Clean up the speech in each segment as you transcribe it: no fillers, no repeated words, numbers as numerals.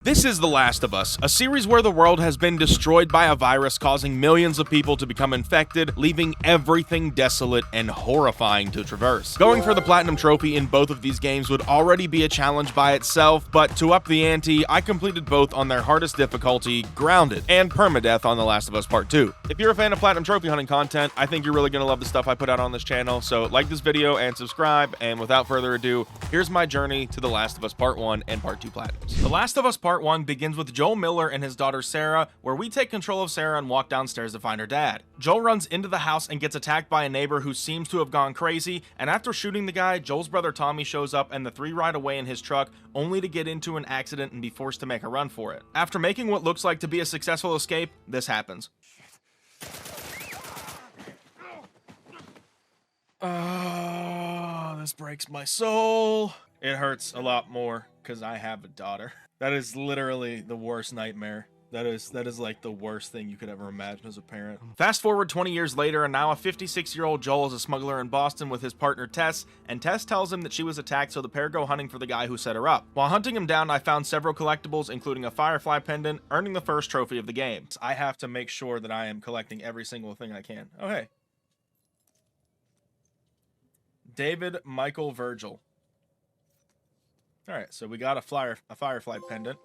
This is The Last of Us, a series where the world has been destroyed by a virus causing millions of people to become infected, leaving everything desolate and horrifying to traverse. Going for the Platinum Trophy in both of these games would already be a challenge by itself, but to up the ante, I completed both on their hardest difficulty, Grounded, and Permadeath on The Last of Us Part 2. If you're a fan of Platinum Trophy hunting content, I think you're really going to love the stuff I put out on this channel, so like this video and subscribe, and without further ado, here's my journey to The Last of Us Part 1 and Part 2 Platinums. The Last of Us Part 1 begins with Joel Miller and his daughter Sarah, where we take control of Sarah and walk downstairs to find her dad. Joel runs into the house and gets attacked by a neighbor who seems to have gone crazy, and after shooting the guy, Joel's brother Tommy shows up and the three ride away in his truck, only to get into an accident and be forced to make a run for it. After making what looks like to be a successful escape, this happens. Oh, this breaks my soul. It hurts a lot more because I have a daughter. That is literally the worst nightmare. That is like the worst thing you could ever imagine as a parent. Fast forward 20 years later, and now a 56-year-old Joel is a smuggler in Boston with his partner Tess, and Tess tells him that she was attacked, so the pair go hunting for the guy who set her up. While hunting him down, I found several collectibles, including a Firefly pendant, earning the first trophy of the game. I have to make sure that I am collecting every single thing I can. Oh, hey. David Michael Virgil. Alright, so we got a Firefly pendant.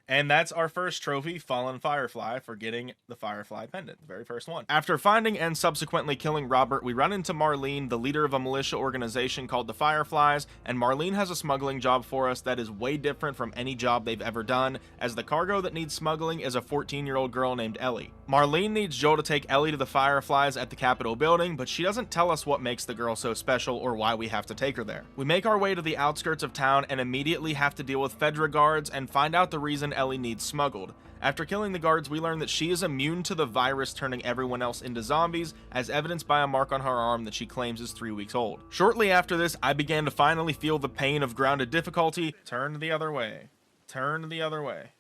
And that's our first trophy, Fallen Firefly, for getting the Firefly pendant, the very first one. After finding and subsequently killing Robert, we run into Marlene, the leader of a militia organization called the Fireflies, and Marlene has a smuggling job for us that is way different from any job they've ever done, as the cargo that needs smuggling is a 14-year-old girl named Ellie. Marlene needs Joel to take Ellie to the Fireflies at the Capitol building, but she doesn't tell us what makes the girl so special or why we have to take her there. We make our way to the outskirts of town and immediately have to deal with Fedra guards and find out the reason Ellie needs smuggled. After killing the guards, we learn that she is immune to the virus, turning everyone else into zombies, as evidenced by a mark on her arm that she claims is 3 weeks old. Shortly after this, I began to finally feel the pain of grounded difficulty. Turn the other way. Turn the other way.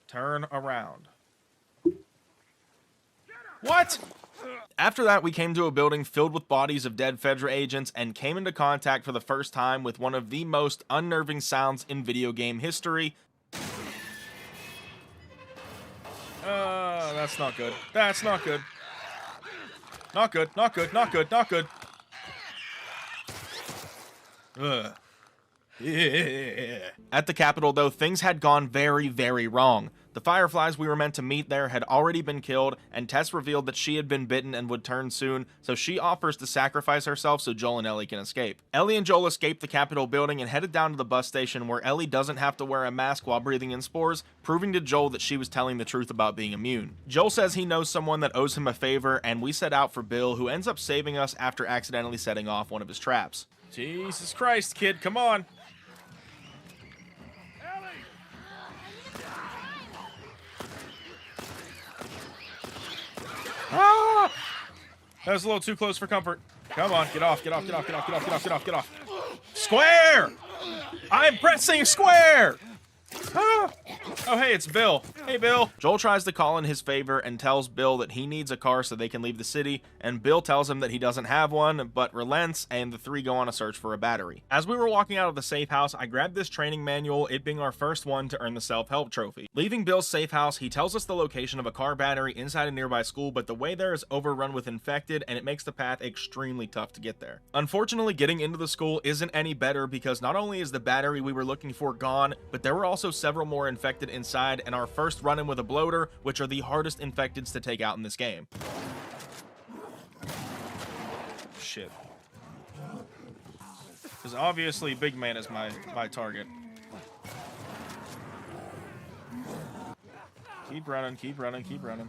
Turn around. What? After that, we came to a building filled with bodies of dead Fedra agents and came into contact for the first time with one of the most unnerving sounds in video game history. That's not good. That's not good. Not good, not good, not good, not good. Ugh. Yeah. At the Capitol, though, things had gone very, very wrong. The Fireflies we were meant to meet there had already been killed, and Tess revealed that she had been bitten and would turn soon, so she offers to sacrifice herself so Joel and Ellie can escape. Ellie and Joel escaped the Capitol building and headed down to the bus station, where Ellie doesn't have to wear a mask while breathing in spores, proving to Joel that she was telling the truth about being immune. Joel says he knows someone that owes him a favor, and we set out for Bill, who ends up saving us after accidentally setting off one of his traps. Jesus Christ, kid, come on! Ah! That was a little too close for comfort. Come on, get off, get off, get off, get off, get off, get off, get off, get off. Square! I'm pressing square! Ah! Oh, hey, it's Bill. Hey, Bill. Joel tries to call in his favor and tells Bill that he needs a car so they can leave the city, and Bill tells him that he doesn't have one, but relents, and the three go on a search for a battery. As we were walking out of the safe house, I grabbed this training manual, it being our first one to earn the self-help trophy. Leaving Bill's safe house, he tells us the location of a car battery inside a nearby school, but the way there is overrun with infected, and it makes the path extremely tough to get there. Unfortunately, getting into the school isn't any better because not only is the battery we were looking for gone, but there were also several more infected inside, and our first run-in with a bloater, which are the hardest infecteds to take out in this game. Shit. Because obviously Big Man is my target. Keep running, keep running, keep running.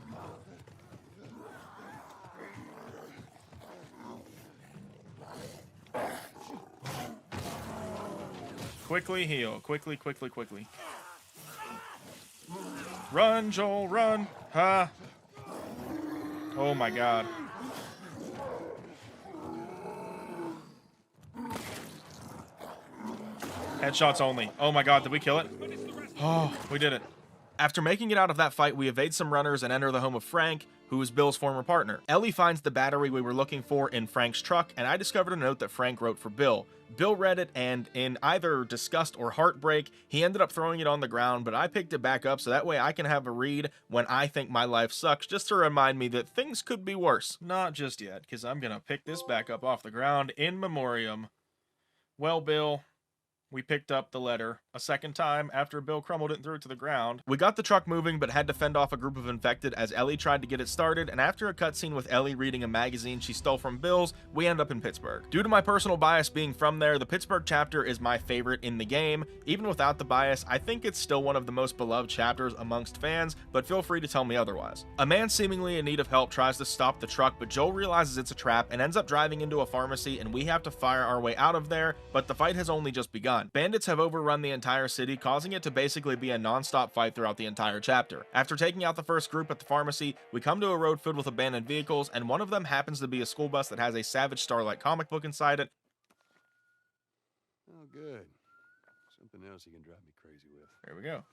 Quickly heal. Quickly, quickly, quickly. Run, Joel, run! Ha! Oh my god. Headshots only. Oh my god, did we kill it? Oh, we did it. After making it out of that fight, we evade some runners and enter the home of Frank, who is Bill's former partner. Ellie finds the battery we were looking for in Frank's truck, and I discovered a note that Frank wrote for Bill. Bill read it, and in either disgust or heartbreak, he ended up throwing it on the ground, but I picked it back up so that way I can have a read when I think my life sucks, just to remind me that things could be worse. Not just yet, because I'm gonna pick this back up off the ground in memoriam. Well, Bill, we picked up the letter a second time after Bill crumbled it and threw it to the ground. We got the truck moving, but had to fend off a group of infected as Ellie tried to get it started, and after a cutscene with Ellie reading a magazine she stole from Bill's, we end up in Pittsburgh. Due to my personal bias being from there, the Pittsburgh chapter is my favorite in the game. Even without the bias, I think it's still one of the most beloved chapters amongst fans, but feel free to tell me otherwise. A man seemingly in need of help tries to stop the truck, but Joel realizes it's a trap and ends up driving into a pharmacy, and we have to fire our way out of there, but the fight has only just begun. Bandits have overrun the entire city, causing it to basically be a non-stop fight throughout the entire chapter. After taking out the first group at the pharmacy, we come to a road filled with abandoned vehicles, and one of them happens to be a school bus that has a Savage Starlight comic book inside it. Oh, good. Something else you can drive me crazy with. There we go.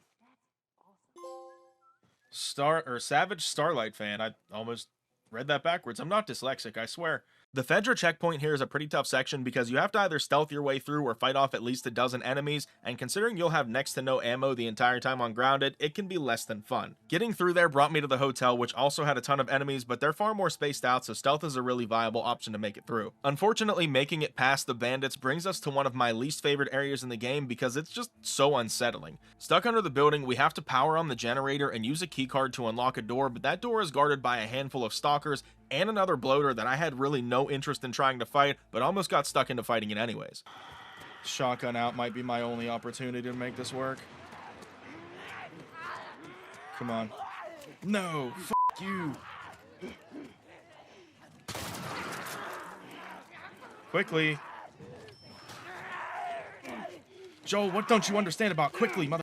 Savage Starlight fan. I almost read that backwards. I'm not dyslexic, I swear. The Fedra checkpoint here is a pretty tough section because you have to either stealth your way through or fight off at least a dozen enemies, and considering you'll have next to no ammo the entire time on grounded, it can be less than fun. Getting through there brought me to the hotel, which also had a ton of enemies, but they're far more spaced out, so stealth is a really viable option to make it through. Unfortunately, making it past the bandits brings us to one of my least favorite areas in the game because it's just so unsettling. Stuck under the building, we have to power on the generator and use a keycard to unlock a door, but that door is guarded by a handful of stalkers and another bloater that I had really no interest in trying to fight, but almost got stuck into fighting it anyways. Shotgun out might be my only opportunity to make this work. Come on. No, f you. Quickly. Joel, what don't you understand about quickly, mother?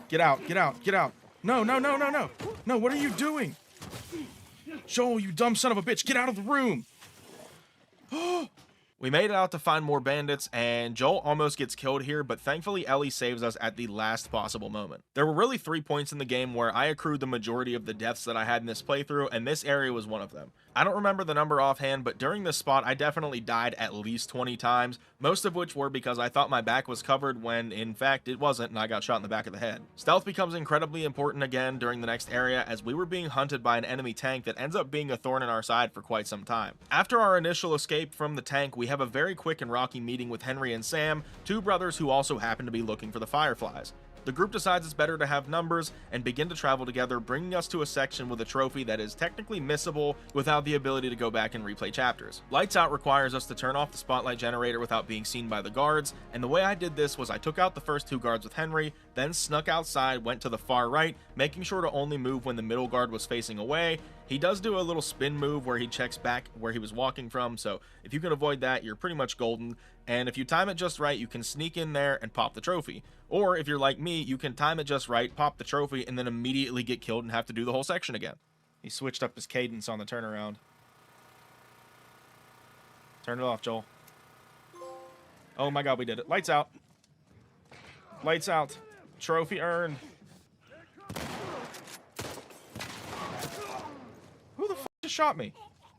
Get out, get out, get out. No, no, no, no, no. No, what are you doing? Joel, you dumb son of a bitch, get out of the room. We made it out to find more bandits, and Joel almost gets killed here, but thankfully Ellie saves us at the last possible moment. There were really 3 points in the game where I accrued the majority of the deaths that I had in this playthrough, and this area was one of them. I don't remember the number offhand, but during this spot I definitely died at least 20 times, most of which were because I thought my back was covered when in fact it wasn't, and I got shot in the back of the head. Stealth becomes incredibly important again during the next area as we were being hunted by an enemy tank that ends up being a thorn in our side for quite some time. After our initial escape from the tank, we have a very quick and rocky meeting with Henry and Sam, 2 brothers who also happen to be looking for the Fireflies. The group decides it's better to have numbers and begin to travel together, bringing us to a section with a trophy that is technically missable without the ability to go back and replay chapters. Lights Out requires us to turn off the spotlight generator without being seen by the guards, and the way I did this was I took out the first 2 guards with Henry, then snuck outside, went to the far right, making sure to only move when the middle guard was facing away. He does do a little spin move where he checks back where he was walking from, so if you can avoid that, you're pretty much golden. And if you time it just right, you can sneak in there and pop the trophy. Or if you're like me, you can time it just right, pop the trophy, and then immediately get killed and have to do the whole section again. He switched up his cadence on the turnaround. Turn it off, Joel. Oh my god, we did it. Lights out. Lights out. Trophy earned. Who the f just shot me?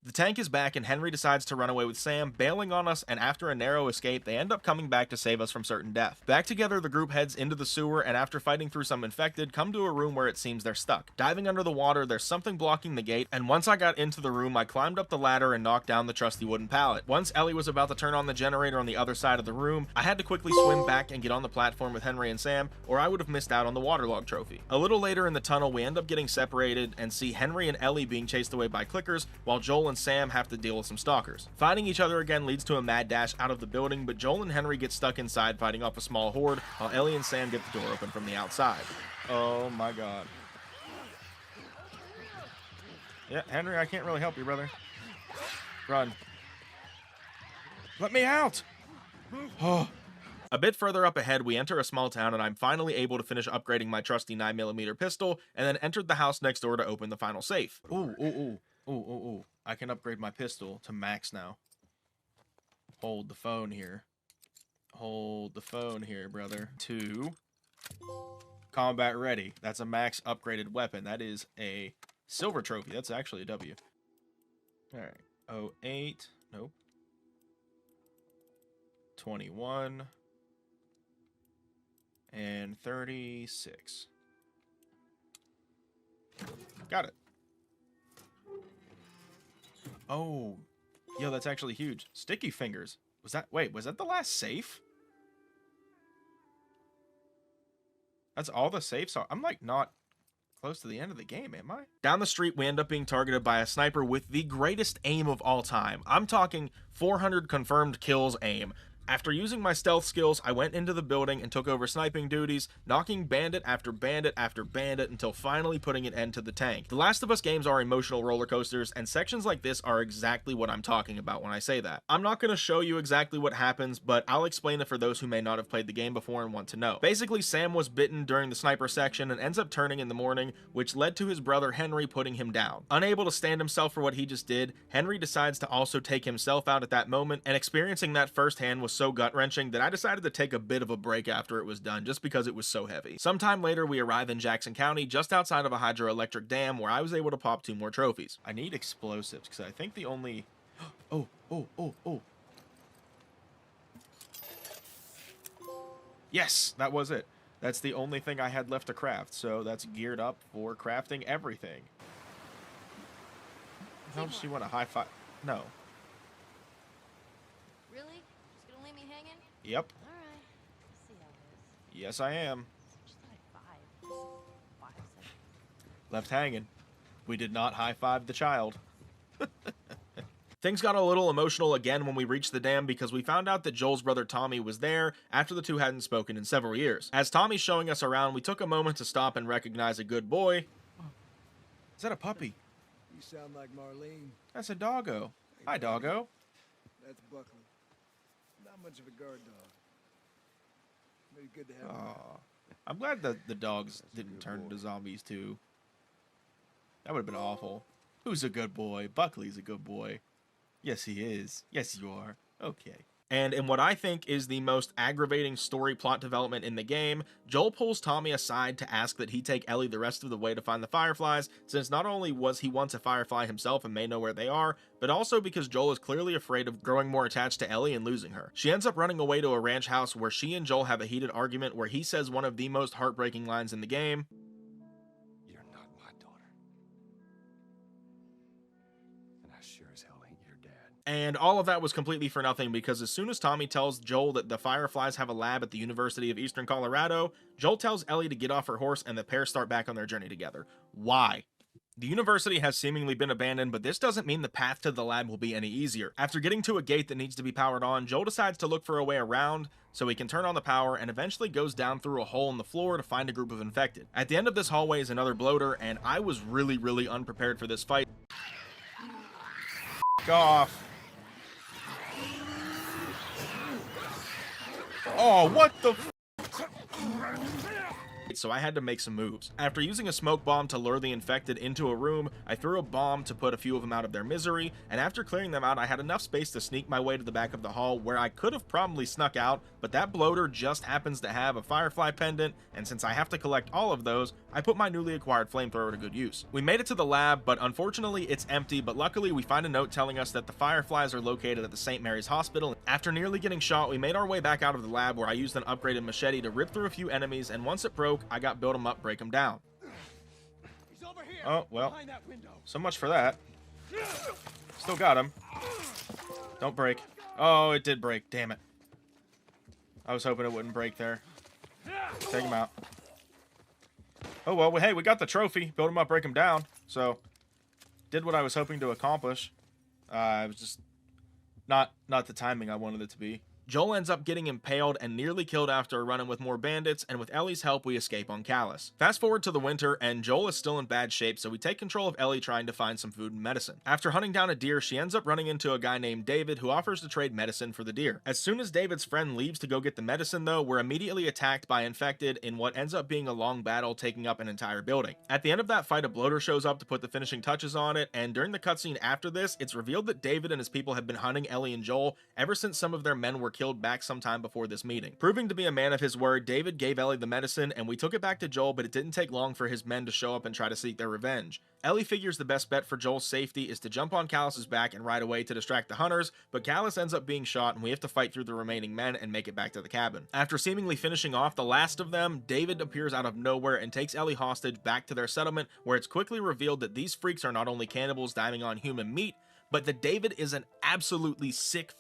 The tank is back and Henry decides to run away with Sam, bailing on us, and after a narrow escape, they end up coming back to save us from certain death. Back together, the group heads into the sewer, and after fighting through some infected, come to a room where it seems they're stuck. Diving under the water, there's something blocking the gate, and once I got into the room, I climbed up the ladder and knocked down the trusty wooden pallet. Once Ellie was about to turn on the generator on the other side of the room, I had to quickly swim back and get on the platform with Henry and Sam, or I would have missed out on the waterlog trophy. A little later in the tunnel, we end up getting separated and see Henry and Ellie being chased away by clickers, while Joel and Sam have to deal with some stalkers. Fighting each other again leads to a mad dash out of the building, but Joel and Henry get stuck inside fighting off a small horde, while Ellie and Sam get the door open from the outside. Oh my god. Yeah, Henry, I can't really help you, brother. Run. Let me out! Oh. A bit further up ahead, we enter a small town, and I'm finally able to finish upgrading my trusty 9mm pistol, and then entered the house next door to open the final safe. Ooh, ooh, ooh. Ooh, ooh, ooh. I can upgrade my pistol to max now. Hold the phone here. Hold the phone here, brother. 2. Combat ready. That's a max upgraded weapon. That is a silver trophy. That's actually a W. All right. Oh, 08. Nope. 21. And 36. Got it. Oh. Yo, that's actually huge. Sticky fingers. Was that the last safe? That's all the safes are. I'm like not close to the end of the game, am I? Down the street, we end up being targeted by a sniper with the greatest aim of all time. I'm talking 400 confirmed kills aim. After using my stealth skills, I went into the building and took over sniping duties, knocking bandit after bandit after bandit until finally putting an end to the tank. The Last of Us games are emotional roller coasters, and sections like this are exactly what I'm talking about when I say that. I'm not going to show you exactly what happens, but I'll explain it for those who may not have played the game before and want to know. Basically, Sam was bitten during the sniper section and ends up turning in the morning, which led to his brother Henry putting him down. Unable to stand himself for what he just did, Henry decides to also take himself out at that moment, and experiencing that firsthand was so gut-wrenching that I decided to take a bit of a break after it was done just because it was so heavy. Sometime later, we arrive in Jackson County, just outside of a hydroelectric dam where I was able to pop 2 more trophies. I need explosives because I think the only... Oh. Yes, that was it. That's the only thing I had left to craft, so that's geared up for crafting everything. How does she want a high five? No. Really? Just gonna leave me hanging? Yep. Alright. See how it is. Yes, I am. Just high five. 5 seconds. Left hanging. We did not high-five the child. Things got a little emotional again when we reached the dam because we found out that Joel's brother Tommy was there after the two hadn't spoken in several years. As Tommy's showing us around, we took a moment to stop and recognize a good boy. Is that a puppy? You sound like Marlene. That's a doggo. Hi, doggo. That's Buckley. Not much of a guard dog. Maybe good to have. Aw. I'm glad that the dogs didn't turn into zombies too. That would have been awful. Who's a good boy? Buckley's a good boy. Yes, he is. Yes, you are. Okay. And in what I think is the most aggravating story plot development in the game, Joel pulls Tommy aside to ask that he take Ellie the rest of the way to find the Fireflies, since not only was he once a Firefly himself and may know where they are, but also because Joel is clearly afraid of growing more attached to Ellie and losing her. She ends up running away to a ranch house where she and Joel have a heated argument where he says one of the most heartbreaking lines in the game. You're not my daughter. And I sure as hell ain't your dad. And all of that was completely for nothing because as soon as Tommy tells Joel that the Fireflies have a lab at the University of Eastern Colorado, Joel tells Ellie to get off her horse and the pair start back on their journey together. Why? The university has seemingly been abandoned, but this doesn't mean the path to the lab will be any easier. After getting to a gate that needs to be powered on, Joel decides to look for a way around so he can turn on the power and eventually goes down through a hole in the floor to find a group of infected. At the end of this hallway is another bloater, and I was really unprepared for this fight. F*** off. Oh, what the f***? So I had to make some moves. After using a smoke bomb to lure the infected into a room, I threw a bomb to put a few of them out of their misery, and after clearing them out, I had enough space to sneak my way to the back of the hall where I could have probably snuck out, but that bloater just happens to have a Firefly pendant, and since I have to collect all of those, I put my newly acquired flamethrower to good use. We made it to the lab, but unfortunately it's empty, but luckily we find a note telling us that the Fireflies are located at the St. Mary's Hospital. After nearly getting shot, we made our way back out of the lab where I used an upgraded machete to rip through a few enemies, and once it broke, I got build them up, break them down. He's over here. Oh, well, Behind that window. so much for that. Still got him. Don't break. Oh, it did break. Damn it. I was hoping it wouldn't break there. Take him out. Oh, well, hey, we got the trophy. Build him up, break him down. So, did what I was hoping to accomplish. It was just not the timing I wanted it to be. Joel ends up getting impaled and nearly killed after running with more bandits, and with Ellie's help we escape on Callus. Fast forward to the winter, and Joel is still in bad shape, so we take control of Ellie trying to find some food and medicine. After hunting down a deer, she ends up running into a guy named David who offers to trade medicine for the deer. As soon as David's friend leaves to go get the medicine though, we're immediately attacked by infected in what ends up being a long battle taking up an entire building. At the end of that fight, a bloater shows up to put the finishing touches on it, and during the cutscene after this, it's revealed that David and his people have been hunting Ellie and Joel ever since some of their men were killed back sometime before this meeting. Proving to be a man of his word, David gave Ellie the medicine, and we took it back to Joel, but it didn't take long for his men to show up and try to seek their revenge. Ellie figures the best bet for Joel's safety is to jump on Callus's back and ride away to distract the hunters, but Callus ends up being shot and we have to fight through the remaining men and make it back to the cabin. After seemingly finishing off the last of them, David appears out of nowhere and takes Ellie hostage back to their settlement, where it's quickly revealed that these freaks are not only cannibals diving on human meat, but that David is an absolutely sick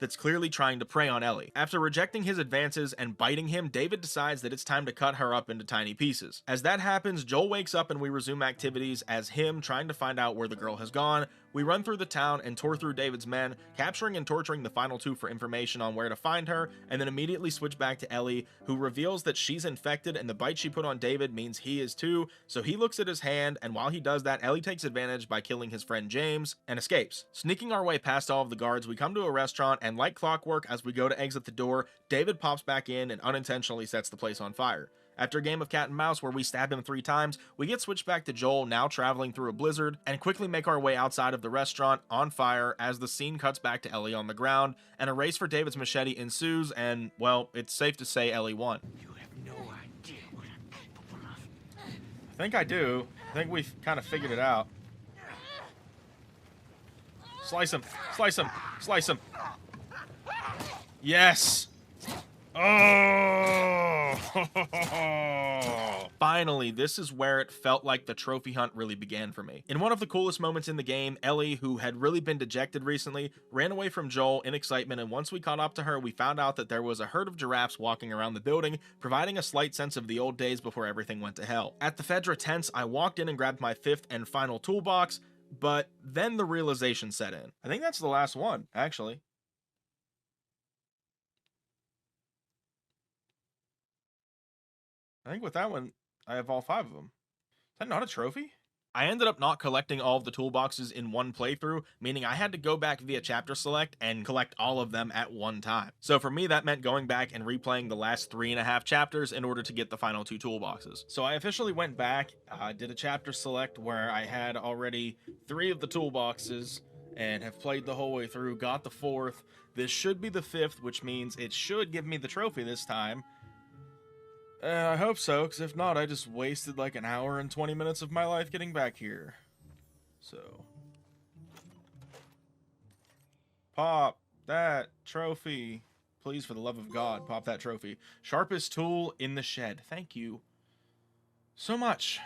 that's clearly trying to prey on Ellie. After rejecting his advances and biting him, David decides that it's time to cut her up into tiny pieces. As that happens, Joel wakes up and we resume activities as him trying to find out where the girl has gone. We run through the town and tour through David's men, capturing and torturing the final two for information on where to find her, and then immediately switch back to Ellie, who reveals that she's infected and the bite she put on David means he is too, so he looks at his hand, and while he does that, Ellie takes advantage by killing his friend James and escapes. Sneaking our way past all of the guards, we come to a restaurant, and like clockwork, as we go to exit the door, David pops back in and unintentionally sets the place on fire. After a game of cat and mouse where we stab him 3 times, we get switched back to Joel, now traveling through a blizzard, and quickly make our way outside of the restaurant on fire as the scene cuts back to Ellie on the ground, and a race for David's machete ensues, and, well, it's safe to say Ellie won. You have no idea what I'm capable of. I think I do. I think we've kind of figured it out. Slice him! Slice him! Slice him! Yes! Oh! Finally, this is where it felt like the trophy hunt really began for me. In one of the coolest moments in the game, Ellie, who had really been dejected recently, ran away from Joel in excitement, and once we caught up to her, we found out that there was a herd of giraffes walking around the building, providing a slight sense of the old days before everything went to hell. At the Fedra tents, I walked in and grabbed my 5th and final toolbox, but then the realization set in. I think that's the last one, actually. I think with that one, I have all 5 of them. Is that not a trophy? I ended up not collecting all of the toolboxes in one playthrough, meaning I had to go back via chapter select and collect all of them at one time. So for me, that meant going back and replaying the last 3.5 chapters in order to get the final 2 toolboxes. So I officially went back, did a chapter select where I had already 3 of the toolboxes and have played the whole way through, got the 4th. This should be the 5th, which means it should give me the trophy this time. I hope so, because if not, I just wasted like an hour and 20 minutes of my life getting back here. So. Pop that trophy. Please, for the love of God, pop that trophy. Sharpest tool in the shed. Thank you so much.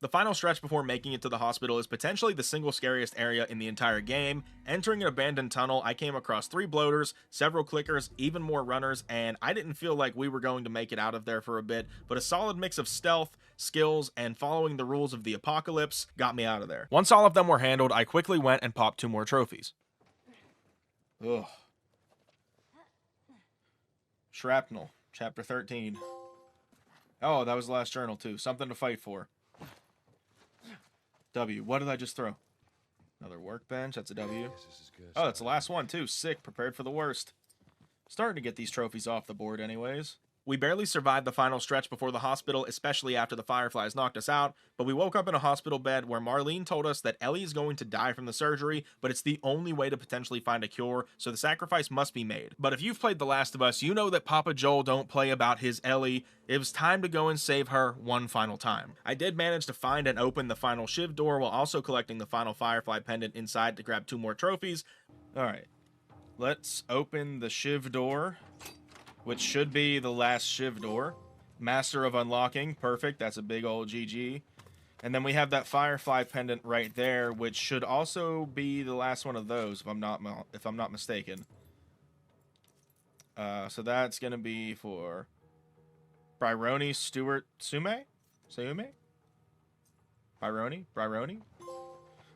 The final stretch before making it to the hospital is potentially the single scariest area in the entire game. Entering an abandoned tunnel, I came across 3 bloaters, several clickers, even more runners, and I didn't feel like we were going to make it out of there for a bit, but a solid mix of stealth, skills, and following the rules of the apocalypse got me out of there. Once all of them were handled, I quickly went and popped 2 more trophies. Ugh. Shrapnel, chapter 13. Oh, that was the last journal too. Something to fight for. W. What did I just throw? Another workbench. That's a W. Oh, that's the last one, too. Sick. Prepared for the worst. Starting to get these trophies off the board anyways. We barely survived the final stretch before the hospital, especially after the Fireflies knocked us out, but we woke up in a hospital bed where Marlene told us that Ellie is going to die from the surgery, but it's the only way to potentially find a cure, so the sacrifice must be made. But if you've played The Last of Us, you know that Papa Joel don't play about his Ellie. It was time to go and save her one final time. I did manage to find and open the final Shiv door while also collecting the final Firefly pendant inside to grab 2 more trophies. Alright, let's open the Shiv door, which should be the last Shiv door. Master of Unlocking, perfect, that's a big old GG. And then we have that Firefly pendant right there, which should also be the last one of those, if I'm not mistaken. So that's gonna be for Bryony Stewart Sume? Bryony?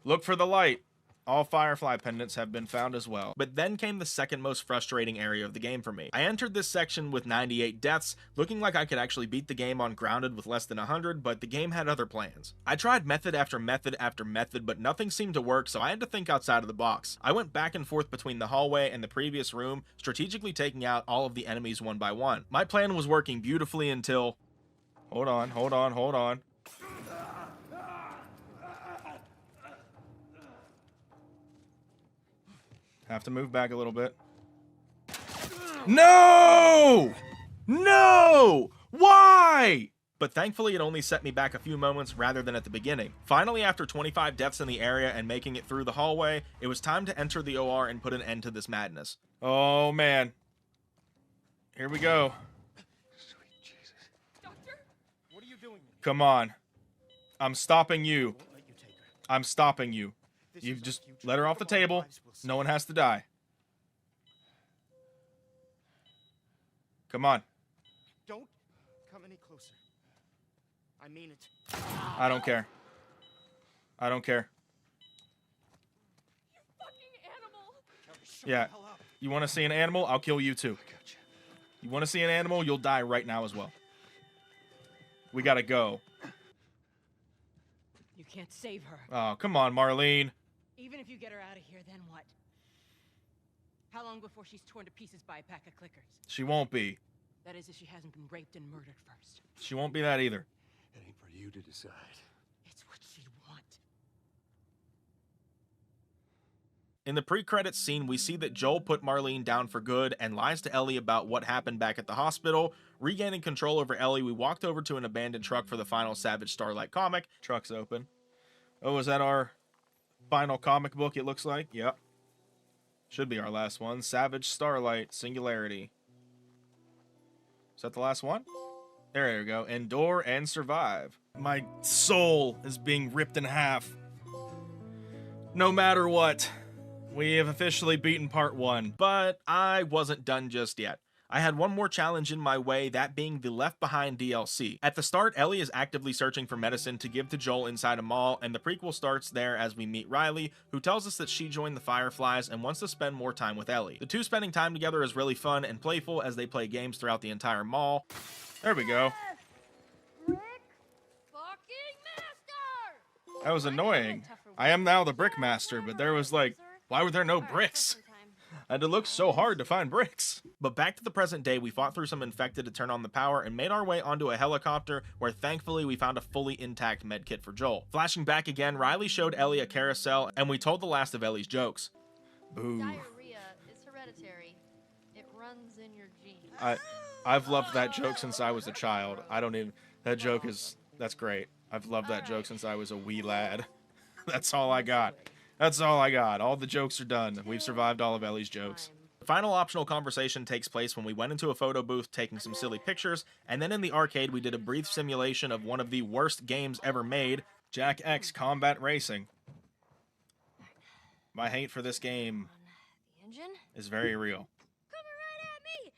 Look for the light. All Firefly pendants have been found as well. But then came the second most frustrating area of the game for me. I entered this section with 98 deaths, looking like I could actually beat the game on grounded with less than 100, but the game had other plans. I tried method after method after method, but nothing seemed to work, so I had to think outside of the box. I went back and forth between the hallway and the previous room, strategically taking out all of the enemies one by one. My plan was working beautifully until... Hold on. Have to move back a little bit. No! No! Why? But thankfully it only set me back a few moments rather than at the beginning. Finally, after 25 deaths in the area and making it through the hallway, it was time to enter the OR and put an end to this madness. Oh man. Here we go. Sweet Jesus. Doctor? What are you doing? Come on. I'm stopping you. Won't let you take her. I'm stopping you. This You is our just future. let her off the Look at our table. lives we'll No one save. has to die. Come on. Don't come any closer. I mean it. I don't care. I don't care. Fucking animal. Kelly, shut Yeah. the hell up. You want to see an animal? I'll kill you too. I got you. You want to see an animal? You'll die right now as well. We gotta go. You can't save her. Oh, come on, Marlene. Even if you get her out of here, then what? How long before she's torn to pieces by a pack of clickers? She won't be. That is, if she hasn't been raped and murdered first. She won't be that either. It ain't for you to decide. It's what she'd want. In the pre-credits scene, we see that Joel put Marlene down for good and lies to Ellie about what happened back at the hospital. Regaining control over Ellie, we walked over to an abandoned truck for the final Savage Starlight comic. Truck's open. Oh, is that our final comic book, it looks like? Yep. Should be our last one. Savage Starlight, Singularity. Is that the last one? There we go. Endure and survive. My soul is being ripped in half. No matter what. We have officially beaten part 1, but I wasn't done just yet. I had one more challenge in my way, that being the Left Behind DLC. At the start, Ellie is actively searching for medicine to give to Joel inside a mall, and the prequel starts there as we meet Riley, who tells us that she joined the Fireflies and wants to spend more time with Ellie. The two spending time together is really fun and playful as they play games throughout the entire mall. There we go. Brick fucking master. That was annoying. I am now the Brick Master, but there was like, why were there no bricks? And it looks so hard to find bricks. But back to the present day, we fought through some infected to turn on the power and made our way onto a helicopter where thankfully we found a fully intact medkit for Joel. Flashing back again, Riley showed Ellie a carousel and we told the last of Ellie's jokes. Boo. Diarrhea is hereditary. It runs in your genes. I've loved that joke since I was a child. I don't even, that joke is, that's great. I've loved that joke since I was a wee lad. That's all I got. That's all I got. All the jokes are done. We've survived all of Ellie's jokes. The final optional conversation takes place when we went into a photo booth taking some silly pictures, and then in the arcade we did a brief simulation of one of the worst games ever made, Jack X Combat Racing. My hate for this game The engine is very real. coming right at me.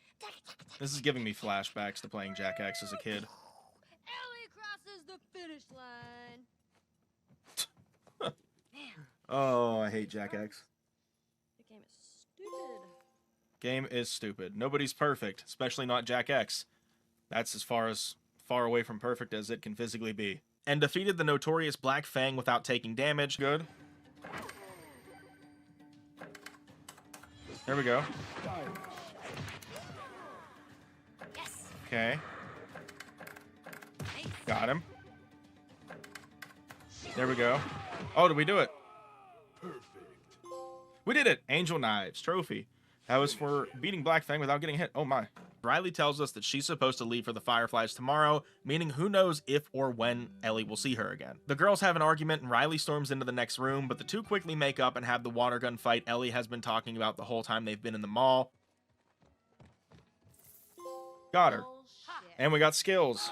This is giving me flashbacks to playing Jack X as a kid. Ellie crosses the finish line. Oh, I hate Jack X. The game is stupid. Game is stupid. Nobody's perfect, especially not Jack X. That's as far away from perfect as it can physically be. And defeated the notorious Black Fang without taking damage. Good. There we go. Yes. Okay. Got him. There we go. Oh, did we do it? Perfect. We did it! Angel Knives trophy. That was for beating Black Fang without getting hit. Oh my. Riley tells us that she's supposed to leave for the Fireflies tomorrow, meaning who knows if or when Ellie will see her again. The girls have an argument and Riley storms into the next room, but the two quickly make up and have the water gun fight Ellie has been talking about the whole time they've been in the mall. Got her. Bullshit. And we got skills.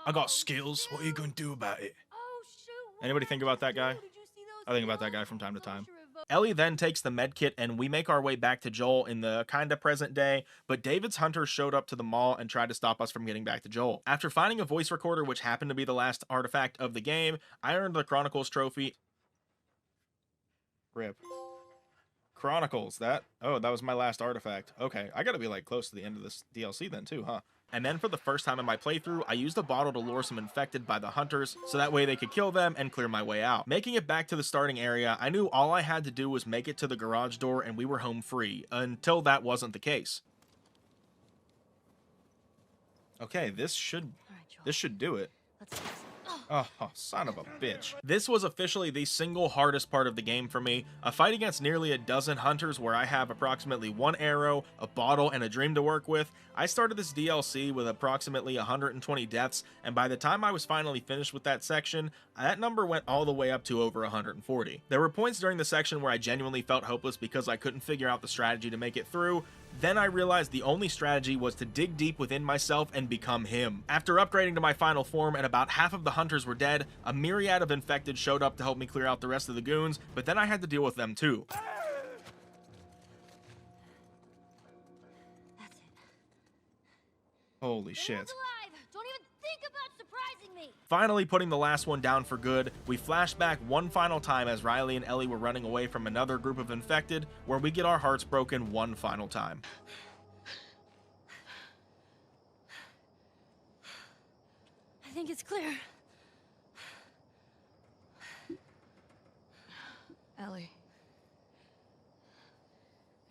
I got skills. What are you gonna do about it? Oh shoot. Anybody think about that guy? Did you see those I think about that guy skills? from time to time. Don't you revoke- Ellie then takes the medkit and we make our way back to Joel in the kinda present day, but David's hunters showed up to the mall and tried to stop us from getting back to Joel. After finding a voice recorder which happened to be the last artifact of the game, I earned the Chronicles trophy. Rip. Chronicles, that was my last artifact. Okay, I gotta be like close to the end of this DLC then too, huh? And then for the first time in my playthrough, I used a bottle to lure some infected by the hunters, so that way they could kill them and clear my way out. Making it back to the starting area, I knew all I had to do was make it to the garage door and we were home free, until that wasn't the case. Okay, this should All right, Joel. do it. Let's do this. Oh, Oh, son of a bitch. This was officially the single hardest part of the game for me. A fight against nearly a dozen hunters where I have approximately 1 arrow, a bottle, and a dream to work with. I started this DLC with approximately 120 deaths, and by the time I was finally finished with that section, that number went all the way up to over 140. There were points during the section where I genuinely felt hopeless because I couldn't figure out the strategy to make it through. Then I realized the only strategy was to dig deep within myself and become him. After upgrading to my final form and about half of the hunters were dead, a myriad of infected showed up to help me clear out the rest of the goons, but then I had to deal with them too. That's it. Holy shit. Alive! Don't even think about surprising me! Finally putting the last one down for good, we flash back one final time as Riley and Ellie were running away from another group of infected, where we get our hearts broken one final time. I think it's clear. Ellie.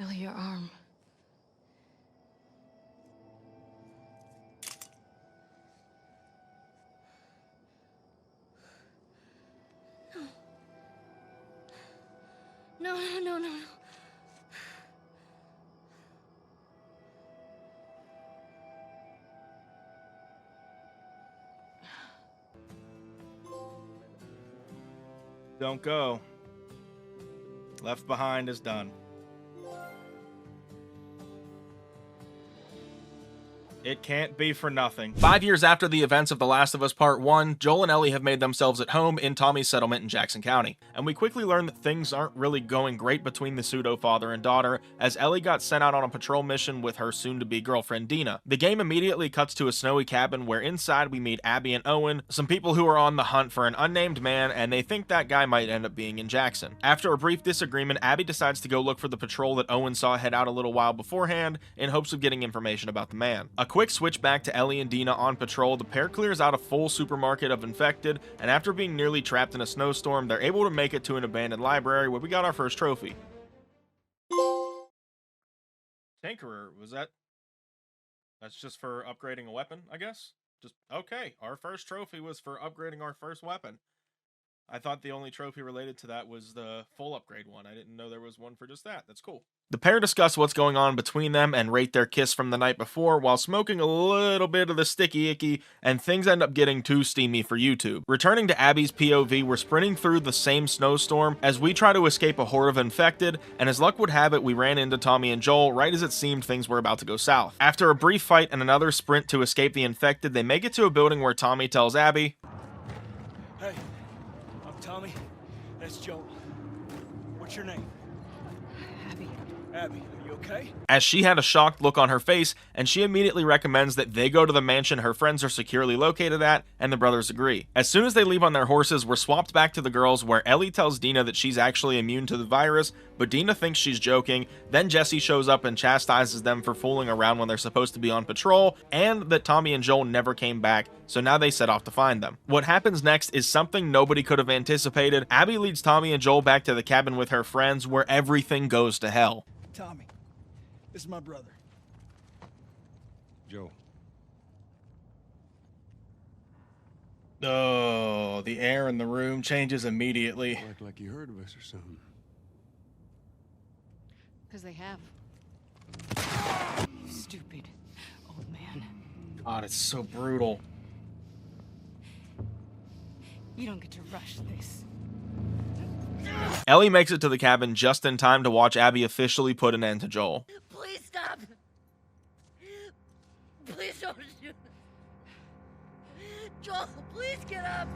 Ellie, your arm. No, no, no, no, no. Don't go. Left Behind is done. It can't be for nothing. 5 years after the events of The Last of Us Part 1, Joel and Ellie have made themselves at home in Tommy's settlement in Jackson County. And we quickly learn that things aren't really going great between the pseudo-father and daughter, as Ellie got sent out on a patrol mission with her soon-to-be girlfriend Dina. The game immediately cuts to a snowy cabin where inside we meet Abby and Owen, some people who are on the hunt for an unnamed man, and they think that guy might end up being in Jackson. After a brief disagreement, Abby decides to go look for the patrol that Owen saw head out a little while beforehand in hopes of getting information about the man. A quick switch back to Ellie and Dina on patrol, the pair clears out a full supermarket of infected, and after being nearly trapped in a snowstorm, they're able to make it to an abandoned library where we got our first trophy. Tinkerer, that's just for upgrading a weapon, I guess? Just, okay, our first trophy was for upgrading our first weapon. I thought the only trophy related to that was the full upgrade one. I didn't know there was one for just that. That's cool. The pair discuss what's going on between them and rate their kiss from the night before while smoking a little bit of the sticky icky, and things end up getting too steamy for YouTube. Returning to Abby's POV, we're sprinting through the same snowstorm as we try to escape a horde of infected, and as luck would have it, we ran into Tommy and Joel right as it seemed things were about to go south. After a brief fight and another sprint to escape the infected, they make it to a building where Tommy tells Abby, Hey, I'm Tommy. That's Joel. What's your name? Abby. Abby, are you okay? as she had a shocked look on her face, and she immediately recommends that they go to the mansion her friends are securely located at, and the brothers agree. As soon as they leave on their horses, we're swapped back to the girls where Ellie tells Dina that she's actually immune to the virus, but Dina thinks she's joking. Then Jesse shows up and chastises them for fooling around when they're supposed to be on patrol, and that Tommy and Joel never came back, so now they set off to find them. What happens next is something nobody could have anticipated. Abby leads Tommy and Joel back to the cabin with her friends where everything goes to hell. Tommy, this is my brother. Joe. Oh, the air in the room changes immediately. Act like you heard of us or something. Because they have. You stupid old man. God, it's so brutal. You don't get to rush this. Ellie makes it to the cabin just in time to watch Abby officially put an end to Joel. Please stop. Please don't shoot. Joel, please get up.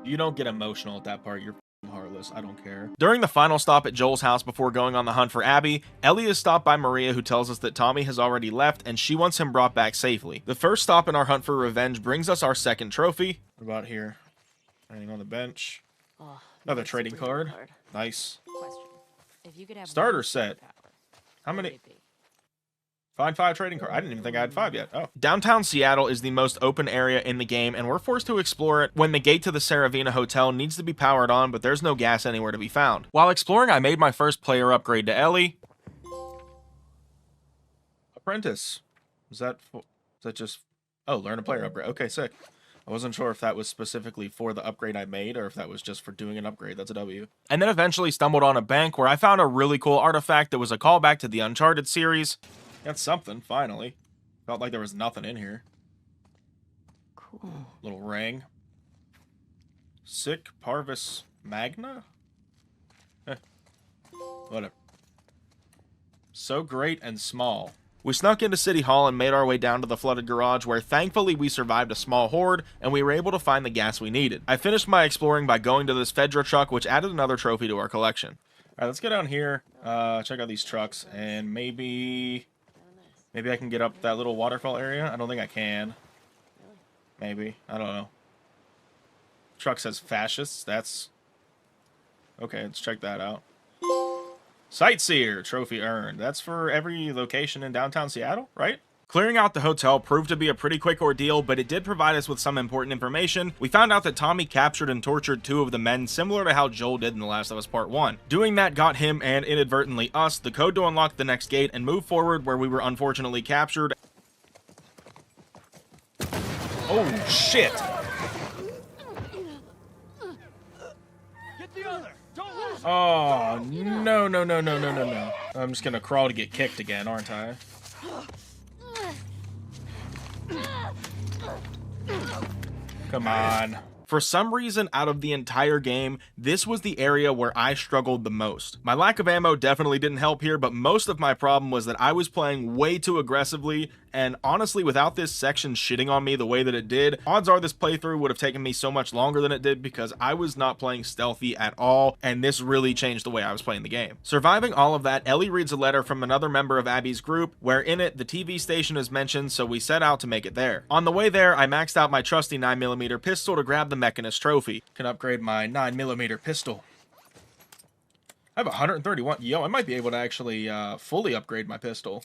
You don't get emotional at that part. You're heartless. I don't care. During the final stop at Joel's house before going on the hunt for Abby, Ellie is stopped by Maria, who tells us that Tommy has already left and she wants him brought back safely. The first stop in our hunt for revenge brings us our second trophy. What about here? Standing on the bench. Oh, Another nice trading superhero card. Nice. Question. If you could have Starter one set. superpower, How what many? would it be? Find 5 trading cards. I didn't even think I had 5 yet. Oh. Downtown Seattle is the most open area in the game, and we're forced to explore it when the gate to the Saravina Hotel needs to be powered on, but there's no gas anywhere to be found. While exploring, I made my first player upgrade to Ellie. Apprentice. Is that just... Oh, learn a player upgrade. Okay, sick. I wasn't sure if that was specifically for the upgrade I made or if that was just for doing an upgrade. That's a W. And then eventually stumbled on a bank where I found a really cool artifact that was a callback to the Uncharted series. Got something, finally. Felt like there was nothing in here. Cool. Little ring. Sick Parvis Magna? Whatever. So great and small. We snuck into City Hall and made our way down to the flooded garage where thankfully we survived a small horde and we were able to find the gas we needed. I finished my exploring by going to this Fedra truck which added another trophy to our collection. Alright, let's go down here, check out these trucks, and maybe I can get up that little waterfall area? I don't think I can. Maybe. I don't know. Truck says fascists. That's... Okay, let's check that out. Sightseer, trophy earned. That's for every location in downtown Seattle, right? Clearing out the hotel proved to be a pretty quick ordeal, but it did provide us with some important information. We found out that Tommy captured and tortured 2 of the men, similar to how Joel did in The Last of Us Part 1. Doing that got him, and inadvertently us, the code to unlock the next gate and move forward where we were unfortunately captured. Oh, shit! Get the other! Don't lose! Oh, no. I'm just gonna crawl to get kicked again, aren't I? Come on. For some reason, out of the entire game, this was the area where I struggled the most. My lack of ammo definitely didn't help here, but most of my problem was that I was playing way too aggressively, and honestly, without this section shitting on me the way that it did, odds are this playthrough would have taken me so much longer than it did because I was not playing stealthy at all, and this really changed the way I was playing the game. Surviving all of that, Ellie reads a letter from another member of Abby's group, where in it, the TV station is mentioned, so we set out to make it there. On the way there, I maxed out my trusty 9mm pistol to grab the Mechanist trophy. Can upgrade my 9mm pistol. I have 131. Yo, I might be able to actually fully upgrade my pistol.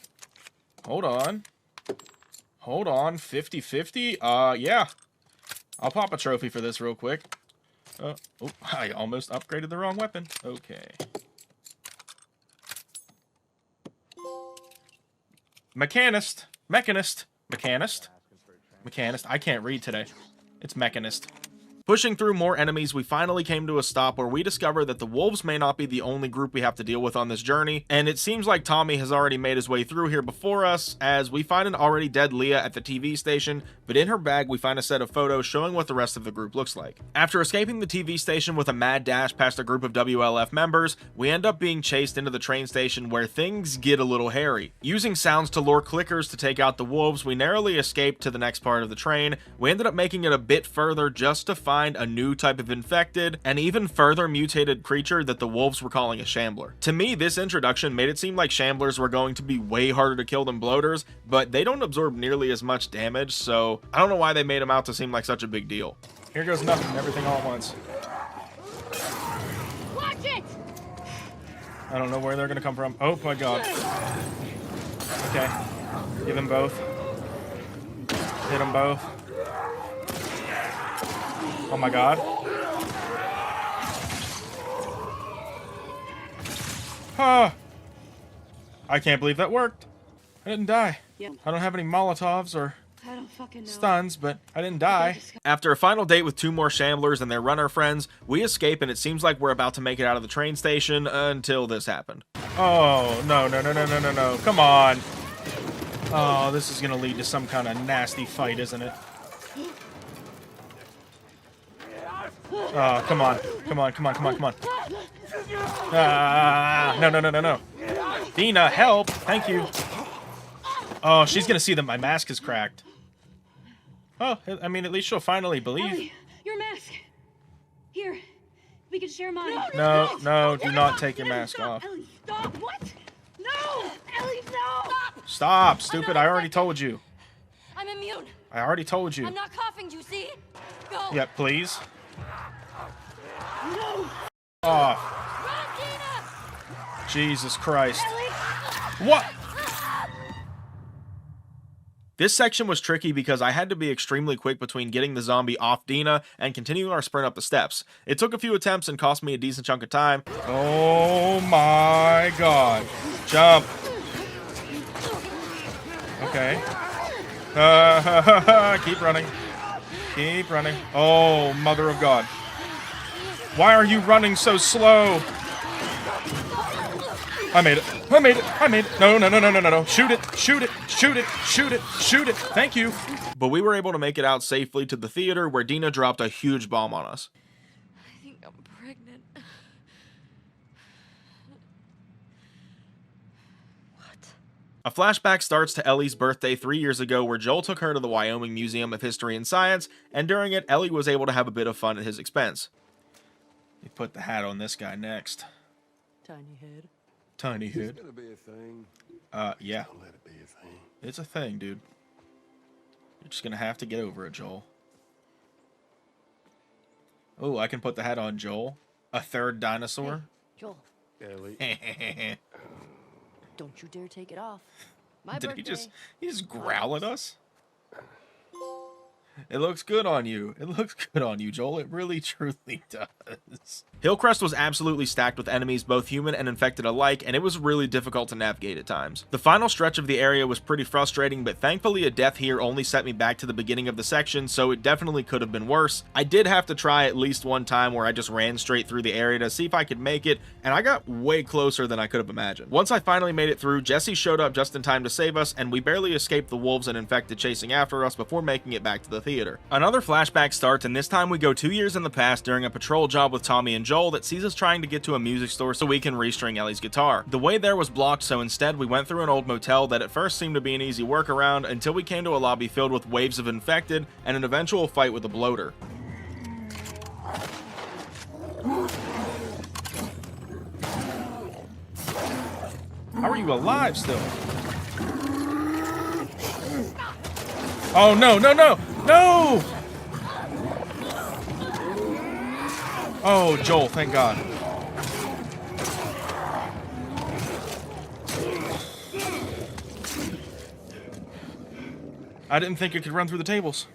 Hold on. 50-50? Yeah. I'll pop a trophy for this real quick. Oh, I almost upgraded the wrong weapon. Okay. Mechanist. I can't read today. It's Mechanist. Pushing through more enemies, we finally came to a stop where we discover that the wolves may not be the only group we have to deal with on this journey, and it seems like Tommy has already made his way through here before us, as we find an already dead Leah at the TV station, but in her bag we find a set of photos showing what the rest of the group looks like. After escaping the TV station with a mad dash past a group of WLF members, we end up being chased into the train station where things get a little hairy. Using sounds to lure clickers to take out the wolves, we narrowly escaped to the next part of the train. We ended up making it a bit further just to find a new type of infected and even further mutated creature that the wolves were calling a shambler. To me, this introduction made it seem like shamblers were going to be way harder to kill than bloaters, but they don't absorb nearly as much damage, so I don't know why they made them out to seem like such a big deal. Here goes nothing, everything all at once. Watch it! I don't know where they're gonna come from. Oh my god. Okay. Give them both. Hit them both. Oh my god. Ah! I can't believe that worked. I didn't die. Yep. I don't have any Molotovs or I don't fucking know. stuns, but I didn't die. After a final date with 2 more shamblers and their runner friends, we escape and it seems like we're about to make it out of the train station until this happened. Oh, no. Come on. Oh, this is gonna lead to some kind of nasty fight, isn't it? Oh, come on. Ah, no. Dina, help! Thank you. Oh, she's gonna see that my mask is cracked. Oh, I mean, at least she'll finally believe. Ellie, your mask. Here, we can share mine. No, do not take your mask off. Ellie, stop! What? No! Ellie, no! Stop, stupid! I already told you. I'm immune. I already told you. I'm not coughing, you see? Go. Yeah, please. No! Oh, Run, Dina! Jesus Christ. Ellie! What? This section was tricky because I had to be extremely quick between getting the zombie off Dina and continuing our sprint up the steps. It took a few attempts and cost me a decent chunk of time. Oh my god. Jump. Okay. Keep running. Keep running. Oh, mother of God. Why are you running so slow? I made it. I made it. I made it. No, no, no, no, no, no, no. Shoot it. Shoot it. Shoot it. Shoot it. Shoot it. Thank you. But we were able to make it out safely to the theater where Dina dropped a huge bomb on us. I think I'm pregnant. What? A flashback starts to Ellie's birthday 3 years ago where Joel took her to the Wyoming Museum of History and Science, and during it, Ellie was able to have a bit of fun at his expense. We put the hat on this guy next. Tiny head. Tiny It's head. gonna be a thing. Yeah. Don't let it be a thing. It's a thing, dude. You're just gonna have to get over it, Joel. Oh, I can put the hat on Joel. A third dinosaur. Joel, Ellie. don't you dare take it off. My Did birthday. he just growl at us? It looks good on you. It looks good on you, Joel. It really, truly does. Hillcrest was absolutely stacked with enemies, both human and infected alike, and it was really difficult to navigate at times. The final stretch of the area was pretty frustrating, but thankfully a death here only set me back to the beginning of the section, so it definitely could have been worse. I did have to try at least one time where I just ran straight through the area to see if I could make it, and I got way closer than I could have imagined. Once I finally made it through, Jesse showed up just in time to save us, and we barely escaped the wolves and infected chasing after us before making it back to the theater. Another flashback starts, and this time we go 2 years in the past during a patrol job with Tommy and Joel that sees us trying to get to a music store so we can restring Ellie's guitar. The way there was blocked, so instead we went through an old motel that at first seemed to be an easy workaround until we came to a lobby filled with waves of infected and an eventual fight with a bloater. How are you alive still? Oh, no, no, no, no! Oh, Joel, thank God. I didn't think it could run through the tables.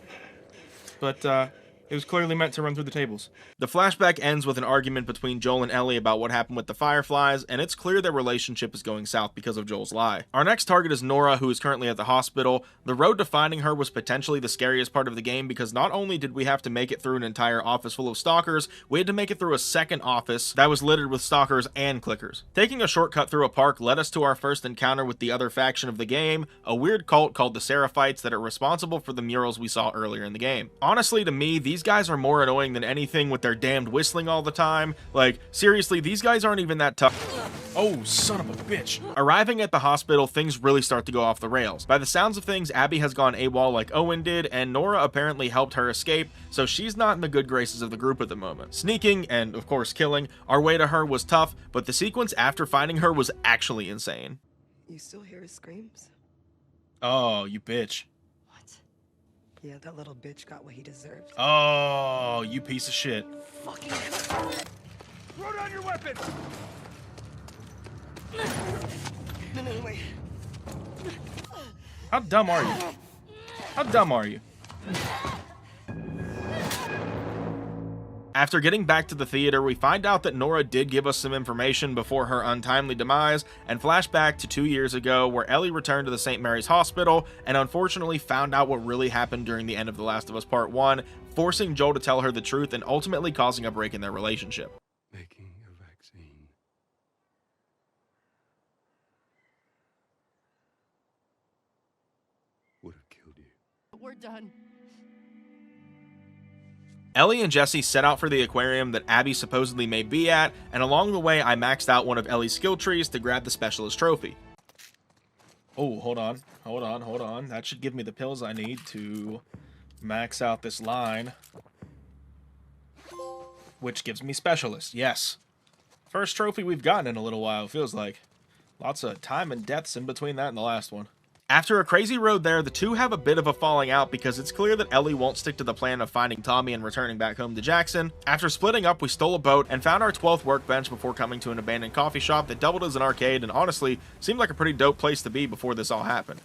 But, it was clearly meant to run through the tables. The flashback ends with an argument between Joel and Ellie about what happened with the Fireflies, and it's clear their relationship is going south because of Joel's lie. Our next target is Nora, who is currently at the hospital. The road to finding her was potentially the scariest part of the game because not only did we have to make it through an entire office full of stalkers, we had to make it through a second office that was littered with stalkers and clickers. Taking a shortcut through a park led us to our first encounter with the other faction of the game, a weird cult called the Seraphites that are responsible for the murals we saw earlier in the game. Honestly, to me, these guys are more annoying than anything with their damned whistling all the time. Like, seriously, these guys aren't even that tough. Oh, son of a bitch. Arriving at the hospital, things really start to go off the rails. By the sounds of things, Abby has gone AWOL like Owen did, and Nora apparently helped her escape, so she's not in the good graces of the group at the moment. Sneaking, and of course killing, our way to her was tough, but the sequence after finding her was actually insane. You still hear his screams? Oh, you bitch. What? Yeah, that little bitch got what he deserved. Oh, you piece of shit. Fucking hell. Throw down your weapons! No, wait. How dumb are you? How dumb are you? After getting back to the theater, we find out that Nora did give us some information before her untimely demise, and flashback to 2 years ago where Ellie returned to the St. Mary's Hospital and unfortunately found out what really happened during the end of The Last of Us Part 1, forcing Joel to tell her the truth and ultimately causing a break in their relationship. Making a vaccine would have killed you. We're done. Ellie and Jesse set out for the aquarium that Abby supposedly may be at, and along the way I maxed out one of Ellie's skill trees to grab the specialist trophy. Oh, hold on. That should give me the pills I need to max out this line. Which gives me specialist, yes. First trophy we've gotten in a little while, feels like. Lots of time and deaths in between that and the last one. After a crazy road there, the two have a bit of a falling out because it's clear that Ellie won't stick to the plan of finding Tommy and returning back home to Jackson. After splitting up, we stole a boat and found our 12th workbench before coming to an abandoned coffee shop that doubled as an arcade and honestly seemed like a pretty dope place to be before this all happened.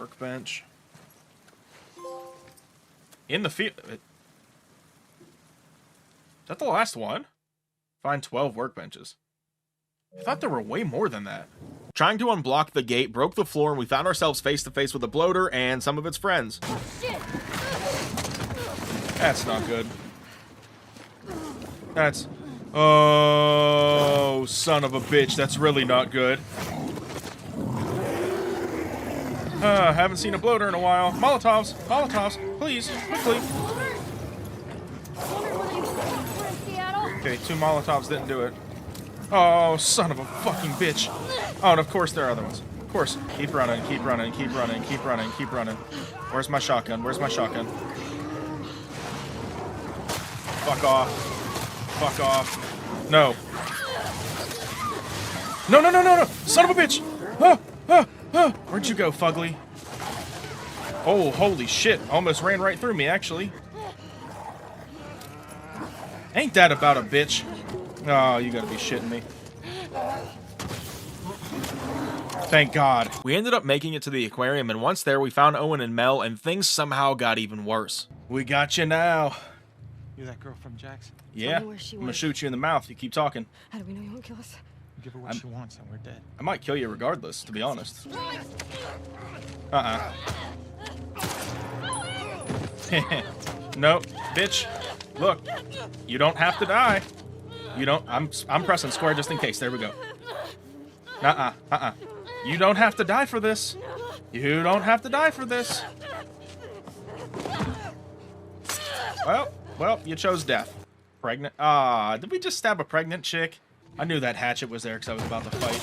Workbench. In the field. Is that the last one? Find 12 workbenches. I thought there were way more than that. Trying to unblock the gate broke the floor, and we found ourselves face to face with a bloater and some of its friends. That's not good. That's... Oh, son of a bitch. That's really not good. Haven't seen a bloater in a while. Molotovs! Molotovs! Please! Quickly! Okay, 2 Molotovs didn't do it. Oh, son of a fucking bitch. Oh, and of course there are other ones. Of course. Keep running, keep running, keep running, keep running, keep running. Where's my shotgun? Where's my shotgun? Fuck off. Fuck off. No. No, no, no, no, no! Son of a bitch! Ah, ah, ah. Where'd you go, Fugly? Oh, holy shit. Almost ran right through me, actually. Ain't that about a bitch? Oh, you gotta be shitting me. Thank God. We ended up making it to the aquarium, and once there, we found Owen and Mel, and things somehow got even worse. We got you now. You're that girl from Jackson? Yeah. I'm gonna shoot you in the mouth. You keep talking. How do we know you won't kill us? Give her what she wants, and we're dead. I might kill you regardless, to be honest. Nope, bitch. Look, you don't have to die. You don't. I'm pressing square just in case. There we go. You don't have to die for this. You don't have to die for this. Well, you chose death. Pregnant. Did we just stab a pregnant chick? I knew that hatchet was there because I was about to fight.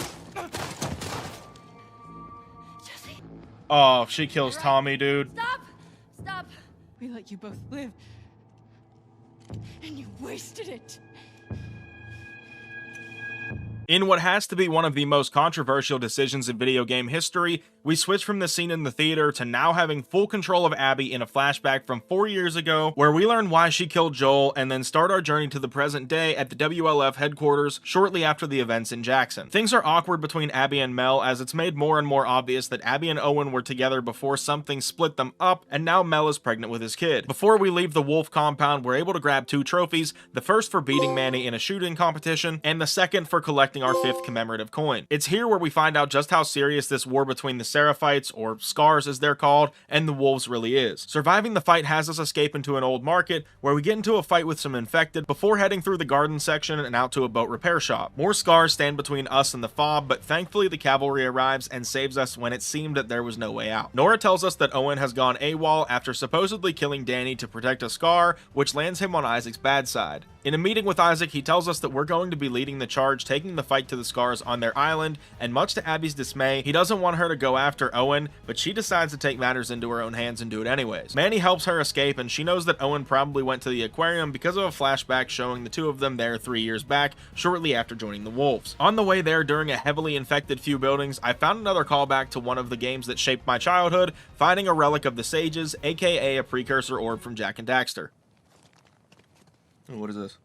Jesse. Oh, she kills Tommy, dude. Stop! Stop! We let you both live. And you wasted it. In what has to be one of the most controversial decisions in video game history, we switch from the scene in the theater to now having full control of Abby in a flashback from 4 years ago, where we learn why she killed Joel, and then start our journey to the present day at the WLF headquarters shortly after the events in Jackson. Things are awkward between Abby and Mel, as it's made more and more obvious that Abby and Owen were together before something split them up, and now Mel is pregnant with his kid. Before we leave the Wolf compound, we're able to grab 2 trophies, the first for beating Manny in a shooting competition, and the second for collecting our 5th commemorative coin. It's here where we find out just how serious this war between the Seraphites, or Scars as they're called, and the Wolves really is. Surviving the fight has us escape into an old market, where we get into a fight with some infected, before heading through the garden section and out to a boat repair shop. More Scars stand between us and the fob, but thankfully the cavalry arrives and saves us when it seemed that there was no way out. Nora tells us that Owen has gone AWOL after supposedly killing Danny to protect a Scar, which lands him on Isaac's bad side. In a meeting with Isaac, he tells us that we're going to be leading the charge, taking the fight to the Scars on their island, and much to Abby's dismay, he doesn't want her to go after Owen, but she decides to take matters into her own hands and do it anyways. Manny helps her escape, and she knows that Owen probably went to the aquarium because of a flashback showing the 2 of them there 3 years back, shortly after joining the Wolves. On the way there, during a heavily infected few buildings, I found another callback to one of the games that shaped my childhood, finding a relic of the Sages, aka a precursor orb from Jak and Daxter. What is this?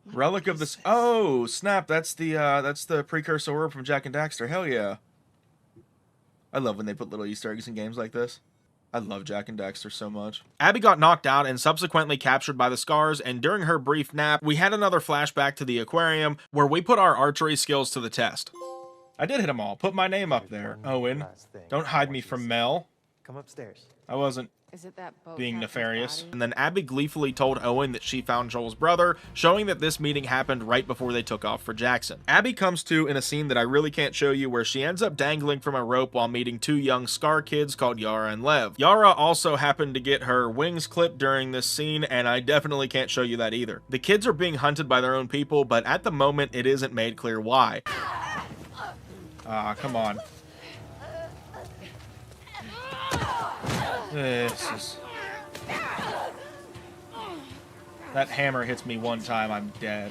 Relic of this. Oh snap! That's the precursor orb from Jak and Daxter. Hell yeah! I love when they put little Easter eggs in games like this. I love Jak and Daxter so much. Abby got knocked out and subsequently captured by the Scars, and during her brief nap, we had another flashback to the aquarium where we put our archery skills to the test. I did hit them all. Put my name up there, Owen. Don't hide me from Mel. Come upstairs. I wasn't Is it that boat being captain's nefarious. body? And then Abby gleefully told Owen that she found Joel's brother, showing that this meeting happened right before they took off for Jackson. Abby comes to in a scene that I really can't show you, where she ends up dangling from a rope while meeting 2 young Scar kids called Yara and Lev. Yara also happened to get her wings clipped during this scene, and I definitely can't show you that either. The kids are being hunted by their own people, but at the moment it isn't made clear why. Come on. This is... That hammer hits me one time, I'm dead.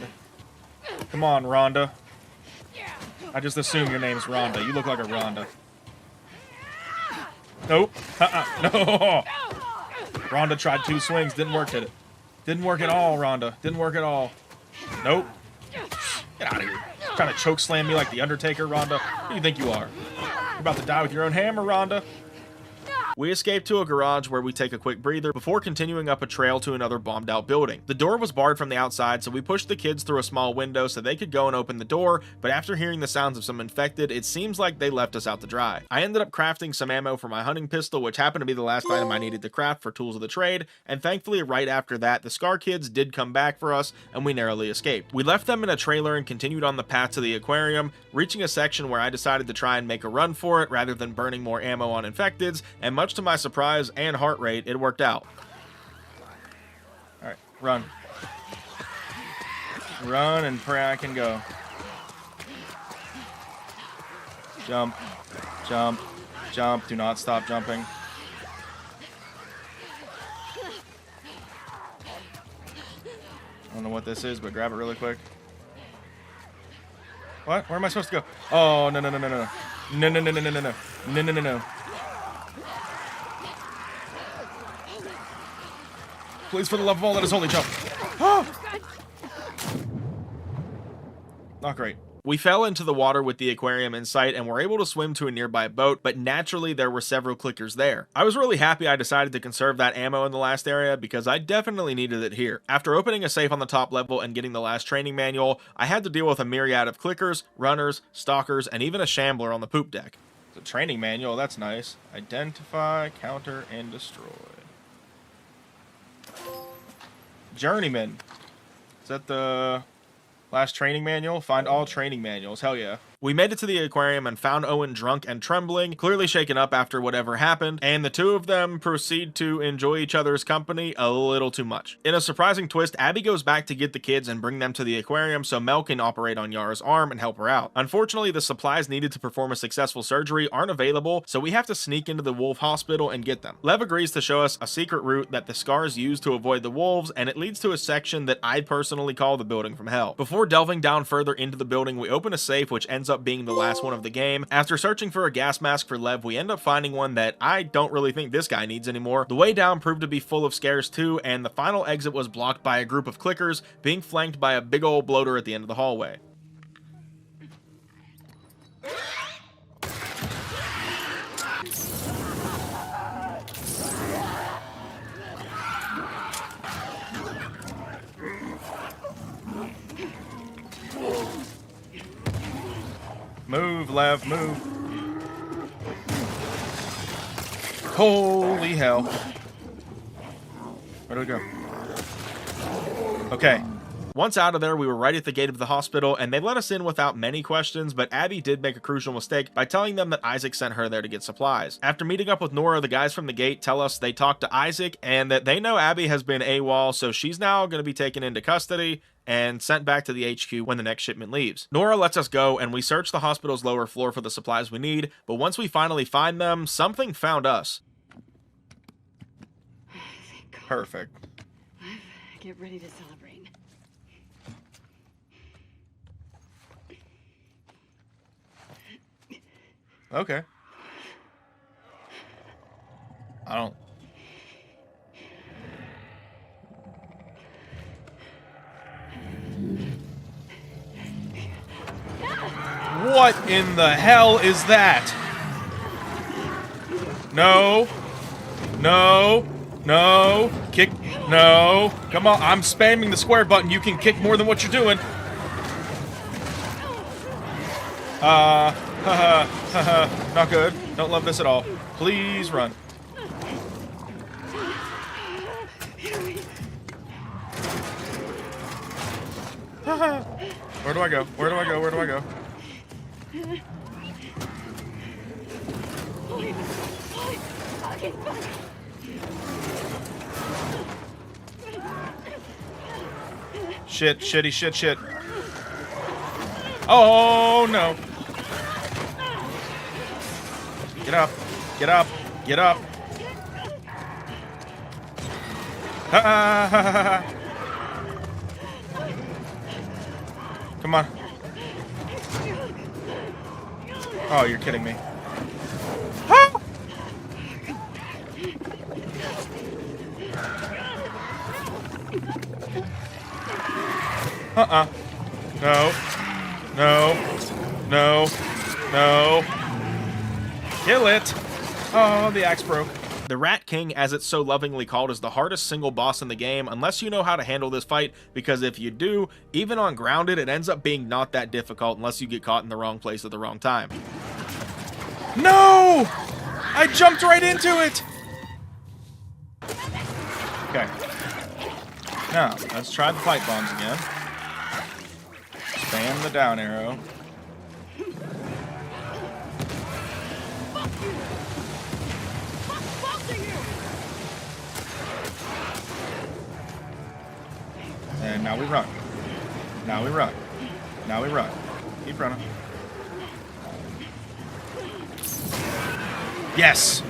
Come on, Rhonda. I just assume your name's Rhonda. You look like a Rhonda. Nope. No. Rhonda tried 2 swings. Didn't work, did it? Didn't work at all, Rhonda. Didn't work at all. Nope. Get out of here. Trying to choke slam me like the Undertaker, Rhonda? Who do you think you are? You're about to die with your own hammer, Rhonda. We escape to a garage where we take a quick breather before continuing up a trail to another bombed out building. The door was barred from the outside, so we pushed the kids through a small window so they could go and open the door, but after hearing the sounds of some infected, it seems like they left us out to dry. I ended up crafting some ammo for my hunting pistol, which happened to be the last item I needed to craft for tools of the trade, and thankfully right after that, the Scar kids did come back for us, and we narrowly escaped. We left them in a trailer and continued on the path to the aquarium, reaching a section where I decided to try and make a run for it rather than burning more ammo on infecteds, and much to my surprise and heart rate, it worked out. Alright, run. Run and pray I can go. Jump, jump, jump. Do not stop jumping. I don't know what this is, but grab it really quick. What? Where am I supposed to go? Oh, no, no, no, no, no. No, no, no, no, no, no, no. No, no, no, no. Please, for the love of all that is holy, jump. Not great. We fell into the water with the aquarium in sight and were able to swim to a nearby boat, but naturally there were several clickers there. I was really happy I decided to conserve that ammo in the last area because I definitely needed it here. After opening a safe on the top level and getting the last training manual, I had to deal with a myriad of clickers, runners, stalkers, and even a shambler on the poop deck. The training manual, that's nice. Identify, counter, and destroy. Journeyman. Is that the last training manual? Find all training manuals. Hell yeah. We made it to the aquarium and found Owen drunk and trembling, clearly shaken up after whatever happened, and the two of them proceed to enjoy each other's company a little too much. In a surprising twist, Abby goes back to get the kids and bring them to the aquarium so Mel can operate on Yara's arm and help her out. Unfortunately, the supplies needed to perform a successful surgery aren't available, so we have to sneak into the wolf hospital and get them. Lev agrees to show us a secret route that the Scars use to avoid the wolves, and it leads to a section that I personally call the building from hell. Before delving down further into the building, we open a safe which ends up being the last one of the game. After searching for a gas mask for Lev, we end up finding one that I don't really think this guy needs anymore. The way down proved to be full of scares too, and the final exit was blocked by a group of clickers, being flanked by a big old bloater at the end of the hallway. Move, Lev, move. Holy hell. Where do we go? Okay. Once out of there, we were right at the gate of the hospital, and they let us in without many questions, but Abby did make a crucial mistake by telling them that Isaac sent her there to get supplies. After meeting up with Nora, the guys from the gate tell us they talked to Isaac, and that they know Abby has been AWOL, so she's now going to be taken into custody and sent back to the HQ when the next shipment leaves. Nora lets us go, and we search the hospital's lower floor for the supplies we need, but once we finally find them, something found us. Perfect. Get ready to celebrate. Okay. I don't... What in the hell is that? No. No. No. Kick. No. Come on. I'm spamming the square button. You can kick more than what you're doing. Haha. Not good. Don't love this at all. Please run. Where do I go? Where do I go? Where do I go? Shit, shitty, shit, shit. Oh, no. Get up. Get up. Get up. Ha ha ha ha. Come on. Oh, you're kidding me. Ah! Uh-uh. No. No. No. No. Kill it. Oh, the axe broke. The Rat King, as it's so lovingly called, is the hardest single boss in the game unless you know how to handle this fight, because if you do, even on grounded, it ends up being not that difficult unless you get caught in the wrong place at the wrong time. No! I jumped right into it! Okay. Now, let's try the fight bombs again. Spam the down arrow. And now we run. Now we run. Now we run. Keep running. Yes!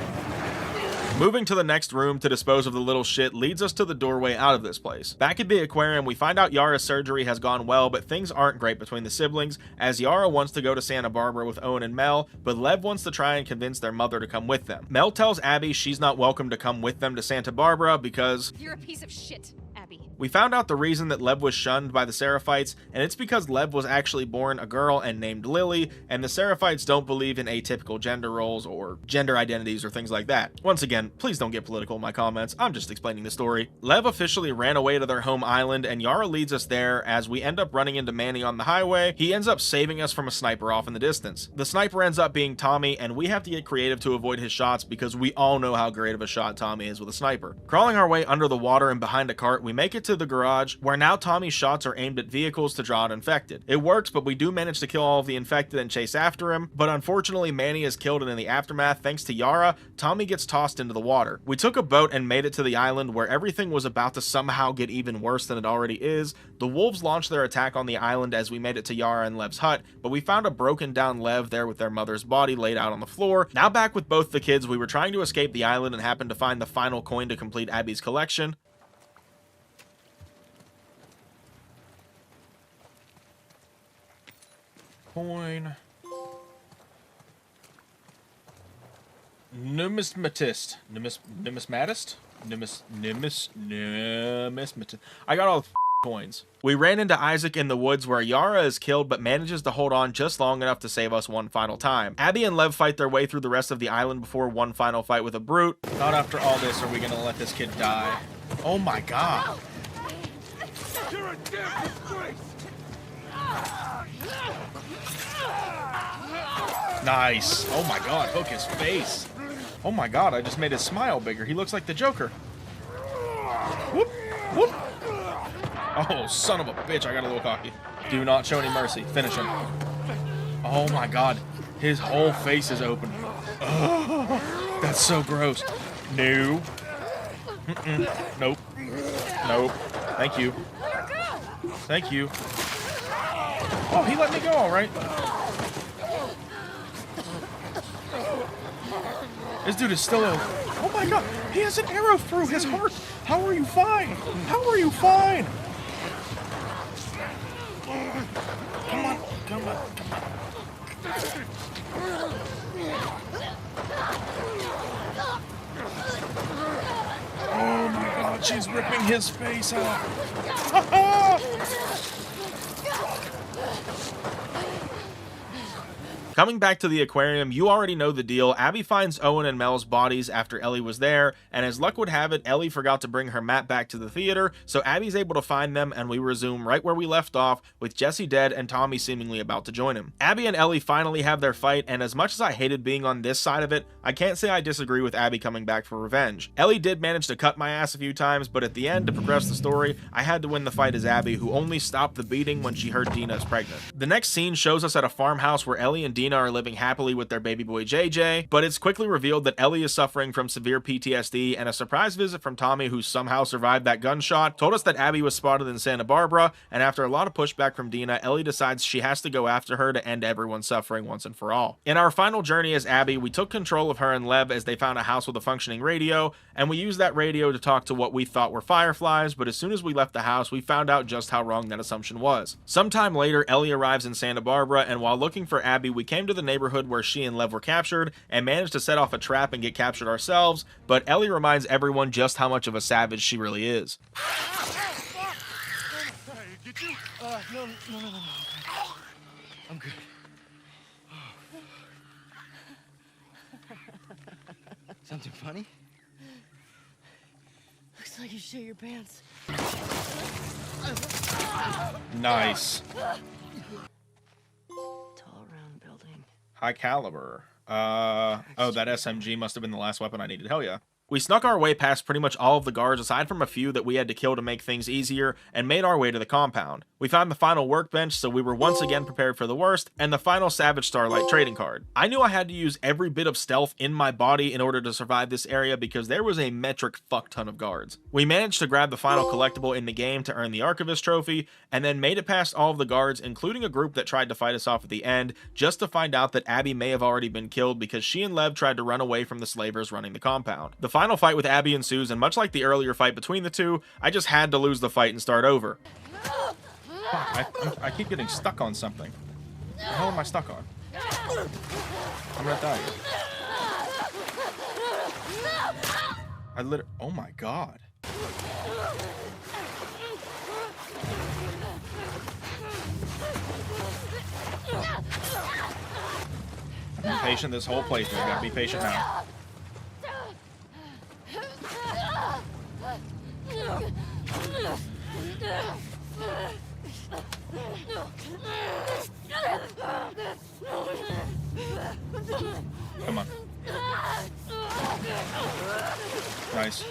Moving to the next room to dispose of the little shit leads us to the doorway out of this place. Back at the aquarium, we find out Yara's surgery has gone well, but things aren't great between the siblings, as Yara wants to go to Santa Barbara with Owen and Mel, but Lev wants to try and convince their mother to come with them. Mel tells Abby she's not welcome to come with them to Santa Barbara because You're a piece of shit, Abby. we found out the reason that Lev was shunned by the Seraphites, and it's because Lev was actually born a girl and named Lily, and the Seraphites don't believe in atypical gender roles or gender identities or things like that. Once again, please don't get political in my comments, I'm just explaining the story. Lev officially ran away to their home island, and Yara leads us there as we end up running into Manny on the highway. He ends up saving us from a sniper off in the distance. The sniper ends up being Tommy, and we have to get creative to avoid his shots because we all know how great of a shot Tommy is with a sniper. Crawling our way under the water and behind a cart, we make it to the garage, where now Tommy's shots are aimed at vehicles to draw out infected. It works, but we do manage to kill all of the infected and chase after him, but unfortunately Manny is killed, and in the aftermath, thanks to Yara, Tommy gets tossed into the water. We took a boat and made it to the island where everything was about to somehow get even worse than it already is. The wolves launched their attack on the island as we made it to Yara and Lev's hut, but we found a broken down Lev there with their mother's body laid out on the floor. Now back with both the kids, we were trying to escape the island and happened to find the final coin to complete Abby's collection. Coin. Numismatist. Numismatist? Numismatist. I got all the coins. We ran into Isaac in the woods where Yara is killed but manages to hold on just long enough to save us one final time. Abby and Lev fight their way through the rest of the island before one final fight with a brute. Not after all this are we gonna let this kid die. Oh my god. You're a damn disgrace! Nice. Oh my god, hook his face. Oh my god, I just made his smile bigger. He looks like the Joker. Whoop, whoop. Oh, son of a bitch, I got a little cocky. Do not show any mercy. Finish him. Oh my god, his whole face is open. Oh, that's so gross. No. Nope. Nope. Thank you. Thank you. Oh, he let me go, all right. This dude is still alive. Oh my god, he has an arrow through his heart. How are you fine? How are you fine? Come on, come on, come on. Oh my god, she's ripping his face out. Coming back to the aquarium, you already know the deal. Abby finds Owen and Mel's bodies after Ellie was there, and as luck would have it, Ellie forgot to bring her map back to the theater, so Abby's able to find them, and we resume right where we left off, with Jesse dead and Tommy seemingly about to join him. Abby and Ellie finally have their fight, and as much as I hated being on this side of it, I can't say I disagree with Abby coming back for revenge. Ellie did manage to cut my ass a few times, but at the end, to progress the story, I had to win the fight as Abby, who only stopped the beating when she heard Dina is pregnant. The next scene shows us at a farmhouse where Ellie and Dina are living happily with their baby boy JJ, but it's quickly revealed that Ellie is suffering from severe PTSD, and a surprise visit from Tommy, who somehow survived that gunshot, told us that Abby was spotted in Santa Barbara, and after a lot of pushback from Dina, Ellie decides she has to go after her to end everyone's suffering once and for all. In our final journey as Abby, we took control of her and Lev as they found a house with a functioning radio, and we used that radio to talk to what we thought were fireflies, but as soon as we left the house, we found out just how wrong that assumption was. Sometime later, Ellie arrives in Santa Barbara, and while looking for Abby, we came to the neighborhood where she and Lev were captured and managed to set off a trap and get captured ourselves, but Ellie reminds everyone just how much of a savage she really is. Get you? No. I'm good. Something funny? Looks like you shit your pants. Nice. Tall round building. High caliber. Oh, that SMG must have been the last weapon I needed. Hell yeah. We snuck our way past pretty much all of the guards, aside from a few that we had to kill to make things easier, and made our way to the compound. We found the final workbench, so we were once again prepared for the worst, and the final Savage Starlight trading card. I knew I had to use every bit of stealth in my body in order to survive this area because there was a metric fuck ton of guards. We managed to grab the final collectible in the game to earn the Archivist trophy, and then made it past all of the guards, including a group that tried to fight us off at the end, just to find out that Abby may have already been killed because she and Lev tried to run away from the slavers running the compound. The final fight with Abby ensues, and much like the earlier fight between the two, I just had to lose the fight and start over. Fuck, I keep getting stuck on something. What the hell am I stuck on? I'm gonna die here. I literally... Oh my god. I've been patient this whole playthrough. I gotta be patient now. Come on. Nice.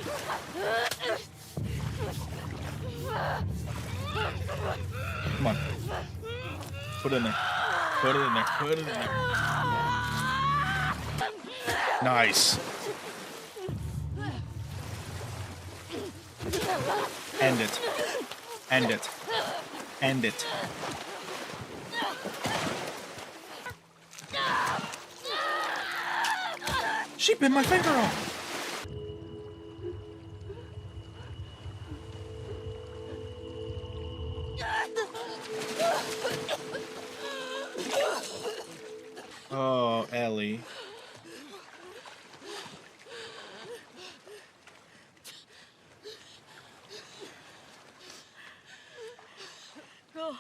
Come on. Put it in there. Put it in there. Put it in there. Nice. End it. End it. End it. She bit my finger off. Oh, Ellie. Go.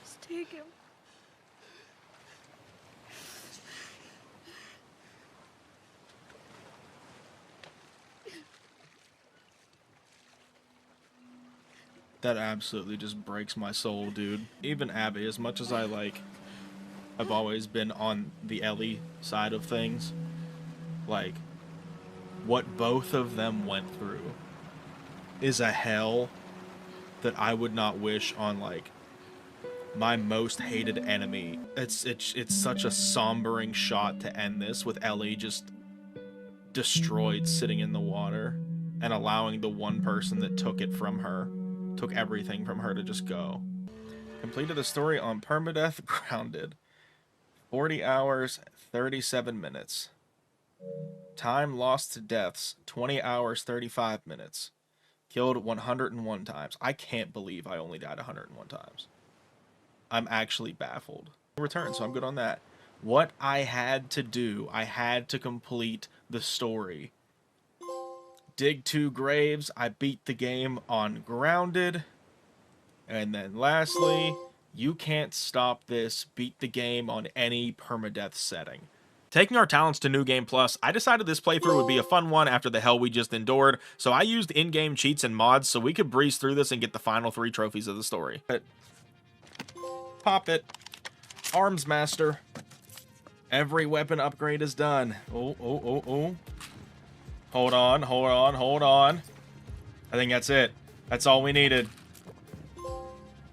Just take him. That absolutely just breaks my soul, dude. Even Abby, as much as I've always been on the Ellie side of things, like, what both of them went through is a hell that I would not wish on, like, my most hated enemy. It's such a sombering shot to end this, with Ellie just destroyed sitting in the water and allowing the one person that took everything from her to just go. Completed the story on permadeath, grounded. 40 hours, 37 minutes. Time lost to deaths, 20 hours, 35 minutes. Killed 101 times. I can't believe I only died 101 times. I'm actually baffled. Return, so I'm good on that. What I had to do, I had to complete the story. Dig 2 graves, I beat the game on grounded. And then lastly, you can't stop this, beat the game on any permadeath setting. Taking our talents to New Game Plus, I decided this playthrough would be a fun one after the hell we just endured, so I used in-game cheats and mods so we could breeze through this and get the final 3 trophies of the story. Pop it. Arms Master. Every weapon upgrade is done. Oh. Hold on. I think that's it. That's all we needed.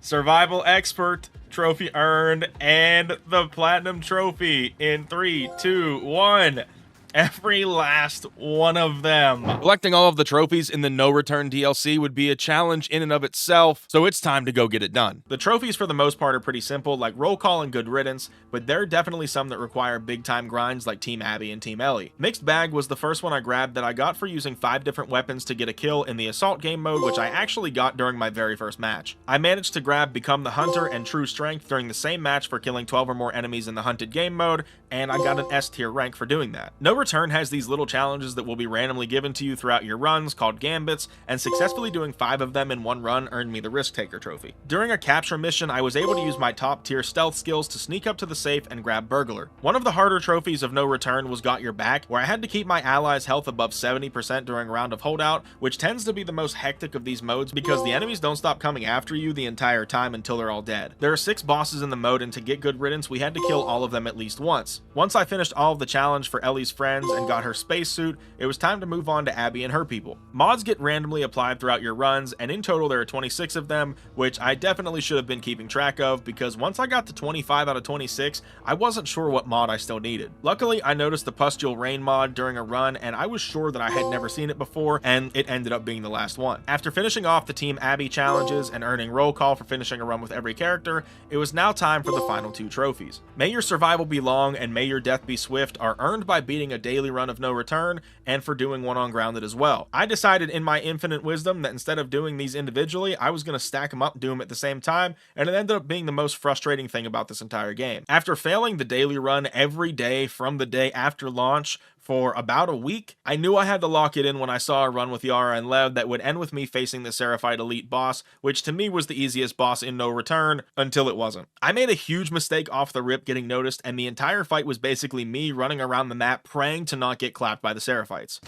Survival Expert trophy earned, and the Platinum trophy in 3, 2, 1. Every last one of them. Collecting all of the trophies in the No Return DLC would be a challenge in and of itself, so it's time to go get it done. The trophies for the most part are pretty simple, like Roll Call and Good Riddance, but there are definitely some that require big time grinds like Team Abby and Team Ellie. Mixed Bag was the first one I grabbed that I got for using 5 different weapons to get a kill in the Assault game mode, which I actually got during my very first match. I managed to grab Become the Hunter and True Strength during the same match for killing 12 or more enemies in the Hunted game mode, and I got an S tier rank for doing that. No Return has these little challenges that will be randomly given to you throughout your runs called gambits, and successfully doing 5 of them in one run earned me the Risk Taker trophy. During a capture mission, I was able to use my top tier stealth skills to sneak up to the safe and grab Burglar. One of the harder trophies of No Return was Got Your Back, where I had to keep my allies' health above 70% during a round of holdout, which tends to be the most hectic of these modes because the enemies don't stop coming after you the entire time until they're all dead. There are 6 bosses in the mode, and to get good riddance we had to kill all of them at least once. Once I finished all of the challenge for Ellie's friends and got her spacesuit, it was time to move on to Abby and her people. Mods get randomly applied throughout your runs, and in total there are 26 of them, which I definitely should have been keeping track of because once I got to 25 out of 26, I wasn't sure what mod I still needed. Luckily, I noticed the Pustule Rain mod during a run, and I was sure that I had never seen it before, and it ended up being the last one. After finishing off the Team Abby challenges and earning roll call for finishing a run with every character, it was now time for the final 2 trophies. May Your Survival Be Long and May Your Death Be Swift are earned by beating a daily run of No Return and for doing one on Grounded as well. I decided in my infinite wisdom that instead of doing these individually, I was going to stack them up, do them at the same time, and it ended up being the most frustrating thing about this entire game. After failing the daily run every day from the day after launch for about a week, I knew I had to lock it in when I saw a run with Yara and Lev that would end with me facing the Seraphite Elite boss, which to me was the easiest boss in No Return, until it wasn't. I made a huge mistake off the rip getting noticed, and the entire fight was basically me running around the map praying to not get clapped by the Seraphites.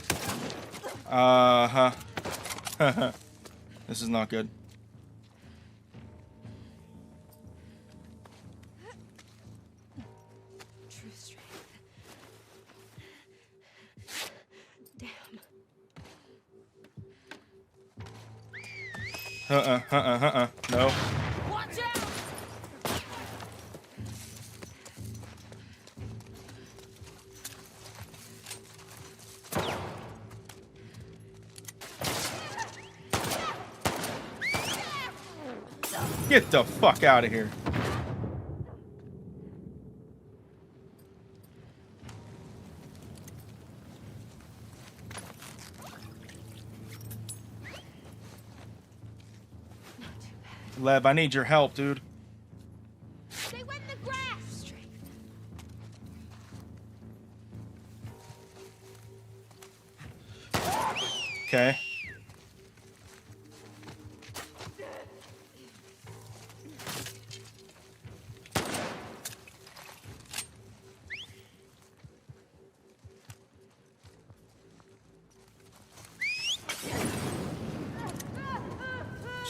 This is not good. True strength. Damn. No. Watch out! Get the fuck out of here. Lev, I need your help, dude. They went in the grass! Okay.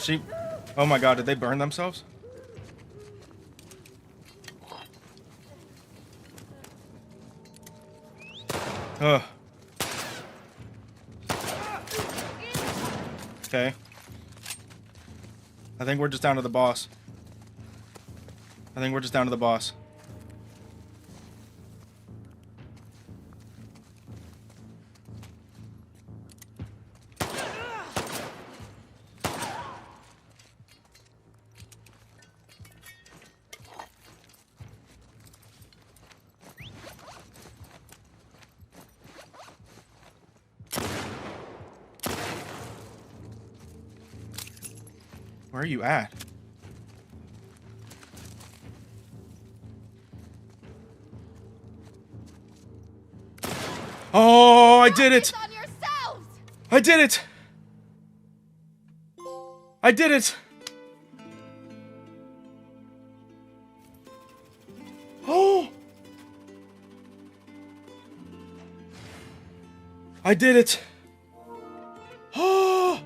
She... Oh my god, did they burn themselves? Ugh. Okay. I think we're just down to the boss. Where are you at? Oh, I did it! On yourselves! I did it! I did it! Oh! I did it!